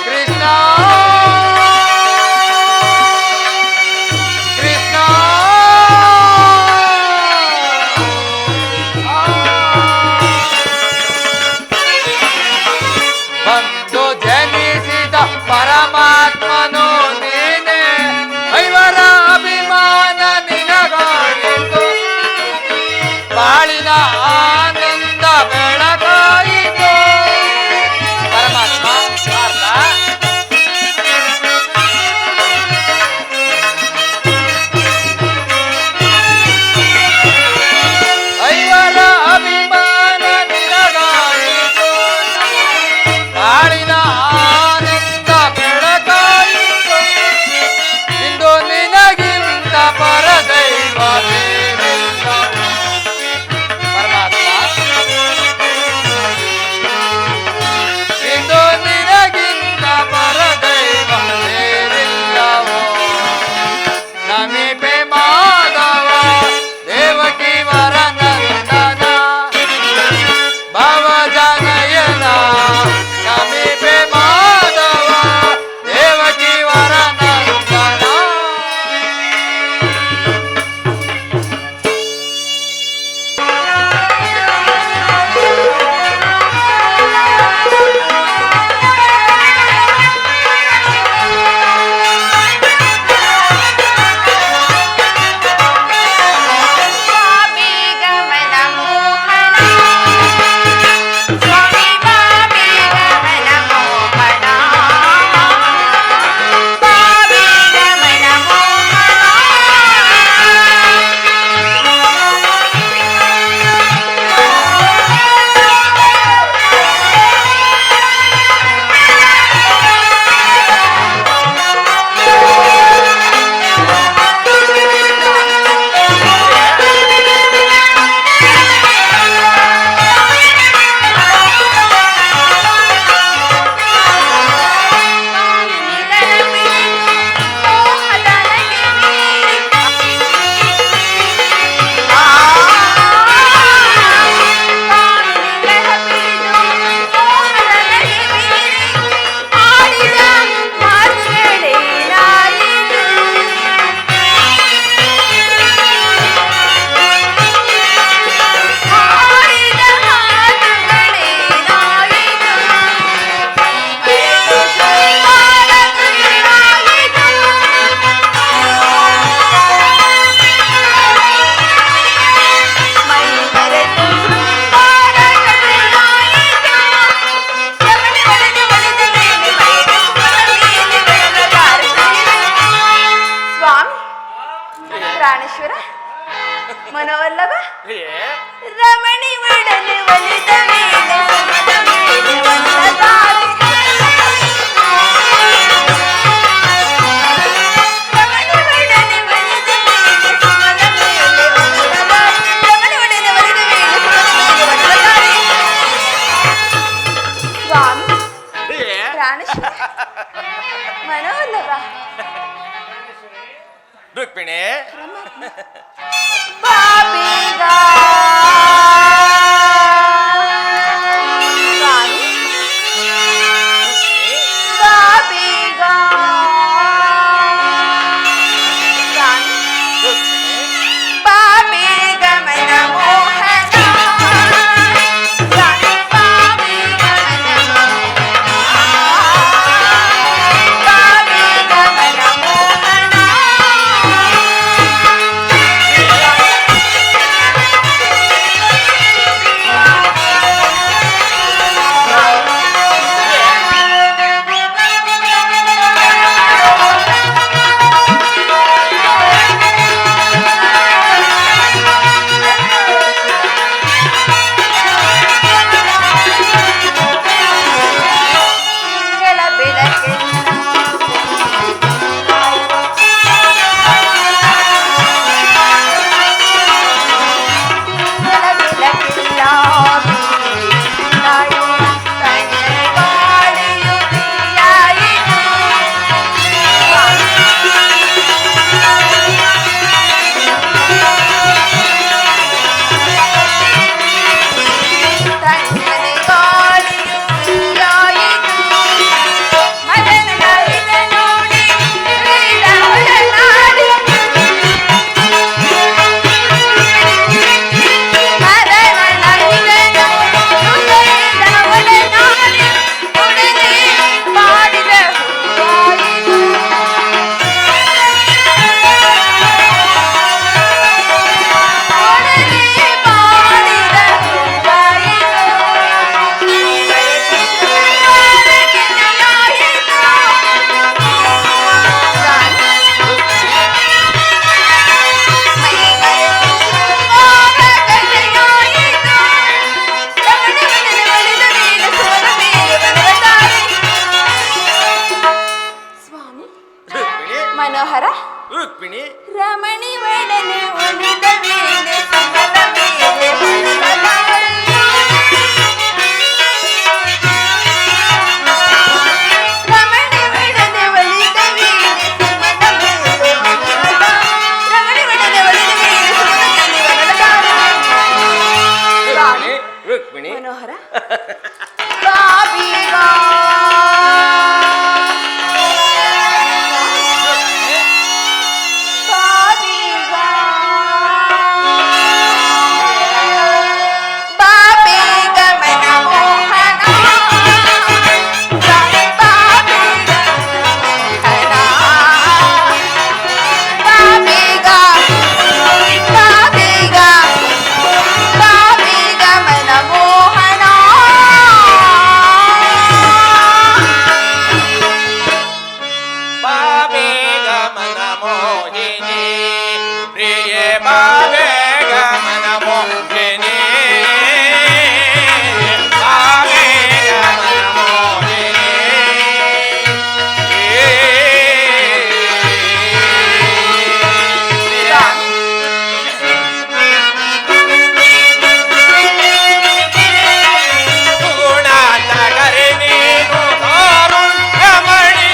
ಕೃಷ್ಣ ಕೃಷ್ಣ ಬಂದು ಜನಿಸಿದ ಪರಮಾತ್ಮನು ಪ್ರಾಣೇಶ್ವರ ಮನೋವಲ್ಲಭ ಏ ರಮಣಿ ಒಡನೆ ಒಲಿದ ಮೇಲೆ ಸುಮದ ಮೇಲೆ ಒಲಿದಾರೆ. ರಮಣಿ ಒಡನೆ ಒಲಿದ ಮೇಲೆ ಸುಮದ ಮೇಲೆ ಒಲಿದಾರೆ. ರಮಣಿ ಒಡನೆ ಒಲಿದ ಮೇಲೆ ಸುಮದ ಮೇಲೆ ಒಲಿದಾರೆ. ಸ್ವಾಮಿ ಏ ಪ್ರಾಣೇಶ್ವರ ಮನೋವಲ್ಲಭ ರುಕ್ಮಿಣಿ ಬಾಬೇಗ ಸ್ವಾಮಿ ಬಾಬೇಗ ಸ್ವಾಮಿ ಬಾಬೇಗ ಮನ ಮೋಹನ ಸ್ವಾಮಿ ಬಾಬೇಗ ಮನ ಬಾಬೇಗ ಮನ ಮೋಹನ ತಿಂಗಳ ಬೆಳಕಿನ ತಿಂಗಳ ಬೆಳಕಿಲ್ಲ ನಾಯು ತಂಗಾಳಿಯು ಬಿರಿಯಾಯಿತು. ತಣ್ಣನೆ ಗಾಳಿಯು ಬಿರಿಯಾಯಿತು. ಮದನ ನಲಿದ ನೋಡಿ ಹೃದಯದ ಒಡನಾಡಿ. ಮದನ ನಲಿದ ನೋಡಿ ಹೃದಯದ ಒಡನಾಡಿ. ಒಡನೆ ಮಾಡಿದ ಹೂವಾಯಿತು. ಒಡನೆ ಮಾಡಿದ ಹೂವಾಯಿತು. ಸ್ವಾಮಿ ರುಕ್ಮಿಣಿ ಮನೋಹರ ರುಕ್ಮಿಣಿ ರಮಣಿ ಒಡನೆ ಒಲಿದ ಮೇಲೆ ಸುಮದ ಮೇಲೆ ಒಲಿದಾರೆ. ರಮಣಿ ಒಡನೆ ಒಲಿದ ಮೇಲೆ ಸುಮದ ಮೇಲೆ ಒಲಿದಾರೆ. ರಮಣಿ ಒಡನೆ ಒಲಿದ ಮೇಲೆ ಸುಮದ ಮೇಲೆ ಒಲಿದಾರೆ. ಸ್ವಾಮಿ ರುಕ್ಮಿಣಿ ಮನೋಹರ ಬಾಬೀಗ ಬಾಬೀಗ ಬಾಬೀಗ ಮನ ಮೋಹನ ಬಾಬೀಗ ಮನ ಬಾಬೀಗ ಬಾಬೀಗ ಬಾಬೀಗ ಮನ ಮೋಹನ ಬಾಬೇಗ ಮನ ಮೋಹಿನಿ ಪ್ರಿಯ ಬಾಬೇಗ ಮನ ಮೋಹಿನಿ ಬಾಬೇಗ ಮನ ಮೋಹಿನಿ ಗುಣ ನಗರಿ ನೀನು ಕಾರುಣ್ಯಮಣಿ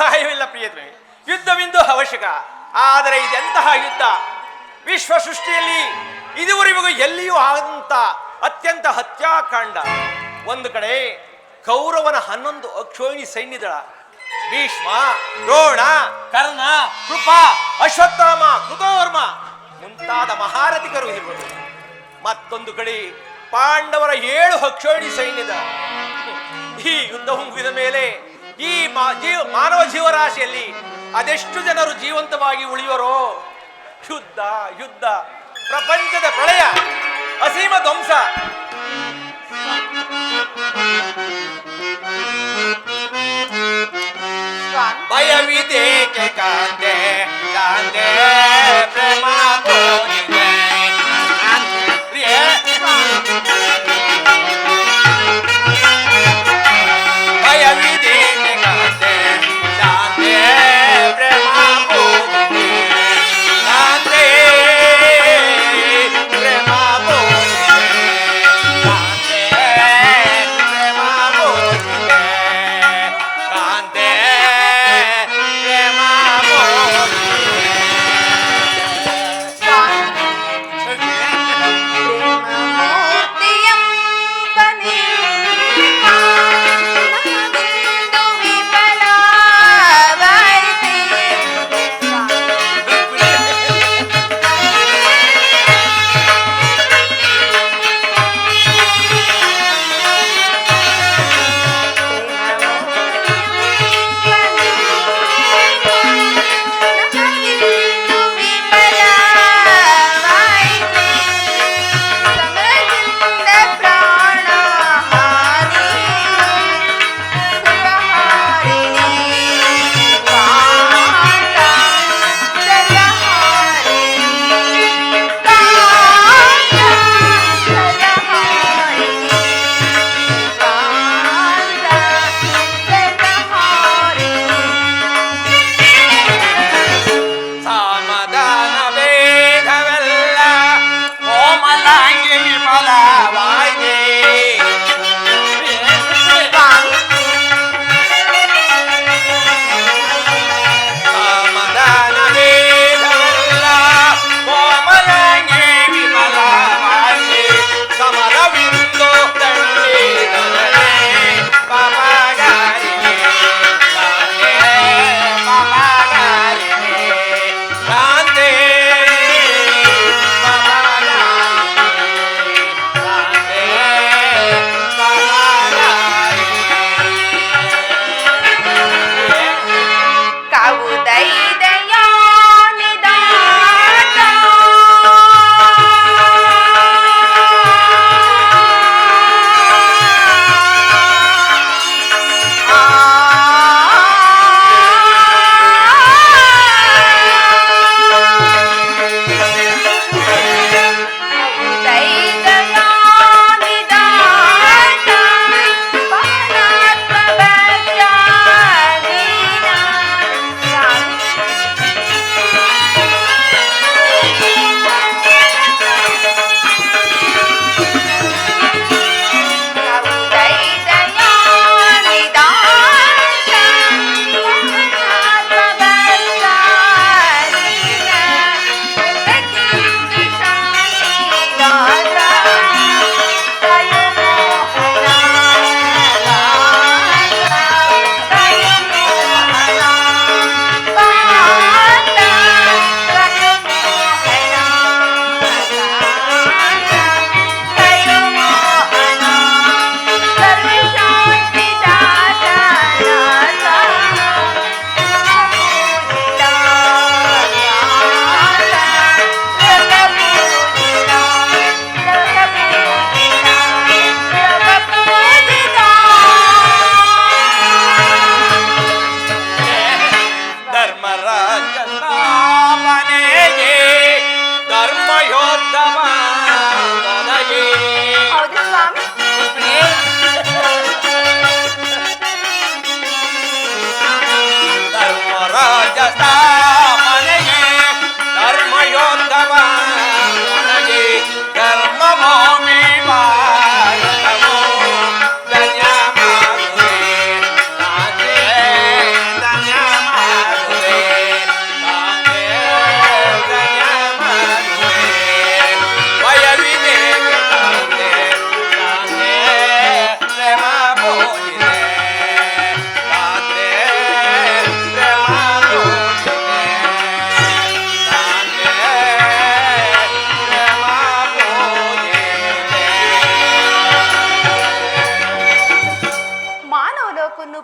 ಉಪಾಯವಿಲ್ಲ ಪ್ರಿಯತ್ಮೆ. ಯುದ್ಧವಿಂದು ಅವಶ್ಯಕ. ಆದರೆ ಇದೆಂತಹ ಯುದ್ಧ? ವಿಶ್ವ ಸೃಷ್ಟಿಯಲ್ಲಿ ಇದುವರೆಗೂ ಎಲ್ಲಿಯೂ ಆದಂತ ಅತ್ಯಂತ ಹತ್ಯಾಕಾಂಡ. ಒಂದು ಕಡೆ ಕೌರವನ 11 ಅಕ್ಷೋಹಿಣಿ ಸೈನ್ಯದಳ ಭೀಷ್ಮ, ದ್ರೋಣ, ಕರ್ಣ, ಕೃಪ, ಅಶ್ವತ್ಥಾಮ, ಕೃತವರ್ಮ ಮುಂತಾದ ಮಹಾರಥಿಕರು ಇರುವರು. ಮತ್ತೊಂದು ಕಡೆ ಪಾಂಡವರ 7 ಅಕ್ಷೋಹಿಣಿ ಸೈನ್ಯದ. ಈ ಯುದ್ಧ ಮುಗಿದ ಮೇಲೆ ಈ ಮಾನವ ಜೀವರಾಶಿಯಲ್ಲಿ ಅದೆಷ್ಟು ಜನರು ಜೀವಂತವಾಗಿ ಉಳಿಯುವರೋ? ಯುದ್ಧ ಯುದ್ಧ, ಪ್ರಪಂಚದ ಪ್ರಳಯ, ಅಸೀಮ ಧ್ವಂಸ. ಸ್ವಾಮಿ ಭಯವಿದೇಕೆ ಕಾಂದೆ ಕಾಂದೆ ಪ್ರೇಮ ತೋರಿದೆ. ಪ್ರಿಯೆ, ಭಯವಿದೇಕೆ ಕಾಂದೆ ಕಾಂದೆ ಪ್ರೇಮ ತೋರಿದೆ. ಕಾಂದೆ ಪ್ರೇಮ ತೋರಿದೆ. ಕಾಂದೆ ಪ್ರೇಮ ತೋರಿದೆ. ಕಾಂದೆ ಪ್ರೇಮ ತೋರಿದೆ.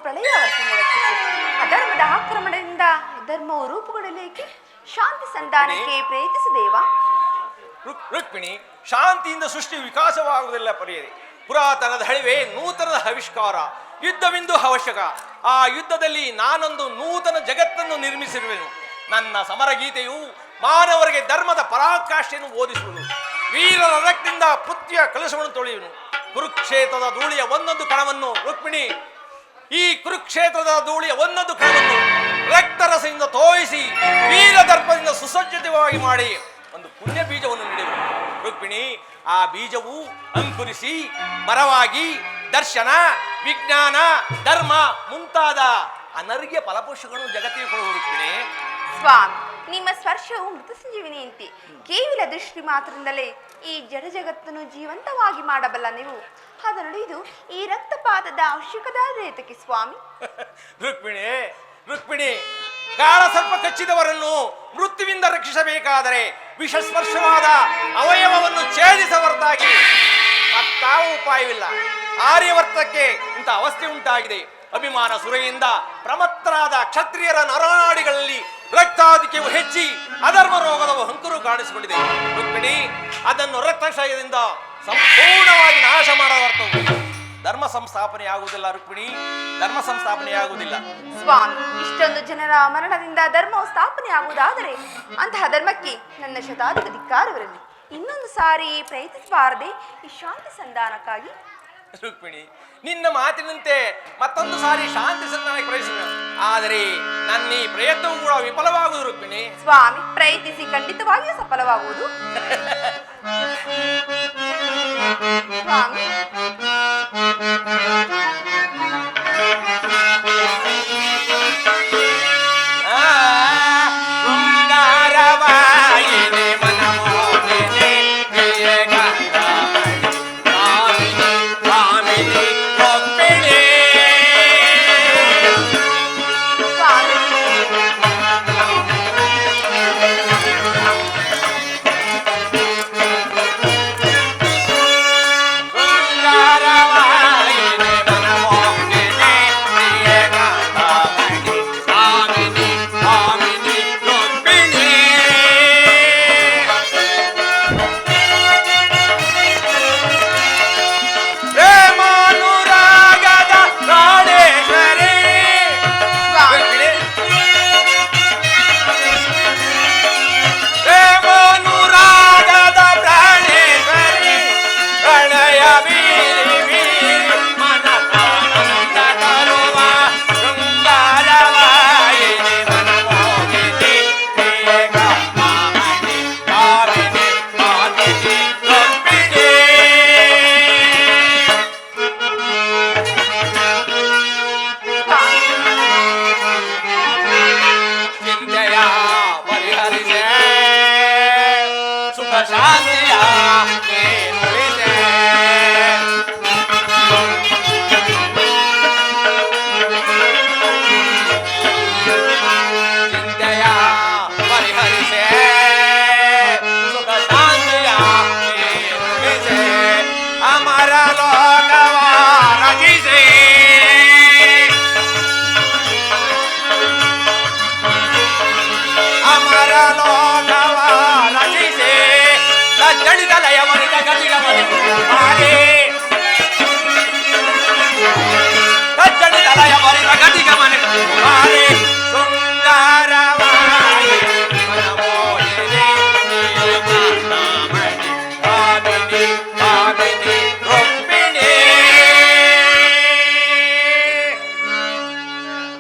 ಪ್ರಳಯಾವರ್ತಿನ ರಕ್ಷಿಸಿ ಅಧರ್ಮದ ಆಕ್ರಮಣದಿಂದ ಧರ್ಮವು ರೂಪುಗೊಳ್ಳಲೇಕೆ ಶಾಂತಿ ಸಂಧಾನಕ್ಕೆ ಪ್ರಯತ್ನಿಸು ದೇವ. ರುಕ್ಮಿಣಿ, ಶಾಂತಿಯಿಂದ ಸೃಷ್ಟಿ ವಿಕಾಸವಾಗುವುದಿಲ್ಲ ಪರಿಯದೆ. ಪುರಾತನದ ಹಳಿವೆ ನೂತನದ ಆವಿಷ್ಕಾರ. ಯುದ್ಧವಿಂದು ಅವಶ್ಯಕ. ಆ ಯುದ್ಧದಲ್ಲಿ ನಾನೊಂದು ನೂತನ ಜಗತ್ತನ್ನು ನಿರ್ಮಿಸಿರುವೆನು. ನನ್ನ ಸಮರಗೀತೆಯು ಮಾನವರಿಗೆ ಧರ್ಮದ ಪರಾಕಾಷ್ಠೆಯನ್ನು ಬೋಧಿಸುವುದು. ವೀರರ ರಕ್ತದಿಂದ ಪೃಥ್ವಿಯ ಕಲಶವನ್ನು ತೊಳೆಯುವನು. ಕುರುಕ್ಷೇತ್ರದ ಧೂಳಿಯ ಒಂದೊಂದು ಕಣವನ್ನು ರುಕ್ಮಿಣಿ, ಈ ಕುರುಕ್ಷೇತ್ರದ ಧೂಳಿಯ ಒಂದೊಂದು ಕಣವನ್ನು ರಕ್ತರಸದಿಂದ ತೋಯಿಸಿ ವೀರದರ್ಪದಿಂದ ಸುಸಜ್ಜಿತವಾಗಿ ಮಾಡಿ ಒಂದು ಪುಣ್ಯ ಬೀಜವನ್ನು ನೀಡುವುದು. ರುಕ್ಮಿಣಿ, ಆ ಬೀಜವು ಅಂಕುರಿಸಿ ಮರವಾಗಿ ದರ್ಶನ, ವಿಜ್ಞಾನ, ಧರ್ಮ ಮುಂತಾದ ಅನರ್ಘ್ಯ ಫಲಪುಷ್ಪಗಳನ್ನು ಜಗತ್ತಿಗೆ ಕೊಡುವುದು. ರುಕ್ಮಿಣಿ ಸ್ವಾಮಿ, ನಿಮ್ಮ ಸ್ಪರ್ಶವು ಮೃತ ಸಂಜೀವಿನಿಯಂತೆ. ಕೇವಲ ದೃಷ್ಟಿ ಮಾತ್ರದಿಂದಲೇ ಈ ಜಡ ಜಗತ್ತನ್ನು ಜೀವಂತವಾಗಿ ಮಾಡಬಲ್ಲ ನೀವು. ಅದನ್ನು ಇದು ಈ ರಕ್ತಪಾತದ ಅವಶ್ಯಕತೆ ಸ್ವಾಮಿ. ರುಕ್ಮಿಣಿ, ಕಾಳ ಸರ್ಪ ಕಚ್ಚಿದವರನ್ನು ಮೃತ್ಯುವಿಂದ ರಕ್ಷಿಸಬೇಕಾದರೆ ವಿಷಸ್ಪರ್ಶವಾದ ಅವಯವವನ್ನು ಛೇದಿಸ ಹೊರತಾಗಿ ಮತ್ತಾವ ಉಪಾಯವಿಲ್ಲ. ಆರ್ಯವರ್ತಕ್ಕೆ ಇಂಥ ಅವಸ್ಥೆ ಉಂಟಾಗಿದೆ. ಅಭಿಮಾನ ಸುರೆಯಿಂದ ಪ್ರಮತ್ತರಾದ ಕ್ಷತ್ರಿಯರ ನರನಾಡಿಗಳಲ್ಲಿ ರಕ್ತಾಧಿಕ್ಯವು ಹೆಚ್ಚಿ ಅಧರ್ಮ ರೋಗದ ಹಂಕರು ಕಾಣಿಸಿಕೊಂಡಿದೆ. ರುಕ್ಮಿಣಿ, ಅದನ್ನು ರಕ್ತಕ್ಷಯದಿಂದ ಸಂಪೂರ್ಣವಾಗಿ ನಾಶ ಮಾಡಬಾರದು. ಧರ್ಮ ಸಂಸ್ಥಾಪನೆಯಾಗುವುದಿಲ್ಲ ರುಕ್ಮಿಣಿ, ಧರ್ಮ ಸಂಸ್ಥಾಪನೆಯಾಗುವುದಿಲ್ಲ. ಸ್ವಾಮಿ, ಇಷ್ಟೊಂದು ಜನರ ಮರಣದಿಂದ ಧರ್ಮವು ಸ್ಥಾಪನೆ ಆಗುವುದಾದರೆ ಅಂತಹ ಧರ್ಮಕ್ಕೆ ನನ್ನ ಶತಾಧಿಕ ಧಿಕ್ಕಾರವಿರಲಿ. ಇನ್ನೊಂದು ಸಾರಿ ಪ್ರಯತ್ನಿಸಬಾರದೆ ಈ ಶಾಂತಿ ಸಂಧಾನಕ್ಕಾಗಿ? ರುಕ್ಮಿಣಿ, ನಿನ್ನ ಮಾತಿನಂತೆ ಮತ್ತೊಂದು ಸಾರಿ ಶಾಂತಿ ಸಂಧಾನಕ್ಕೆ ಪ್ರಯತ್ನಿಸಿದ, ಆದರೆ ನನ್ನ ಈ ಪ್ರಯತ್ನವೂ ಕೂಡ ವಿಫಲವಾಗುವುದು. ರುಕ್ಮಿಣಿ ಸ್ವಾಮಿ, ಪ್ರಯತ್ನಿಸಿ ಖಂಡಿತವಾಗಿಯೂ ಸಫಲವಾಗುವುದು. ಸ್ವಾಮಿ, ಜಡಿದ ಲಯವನಿತ ಗತಿಗಮನೆ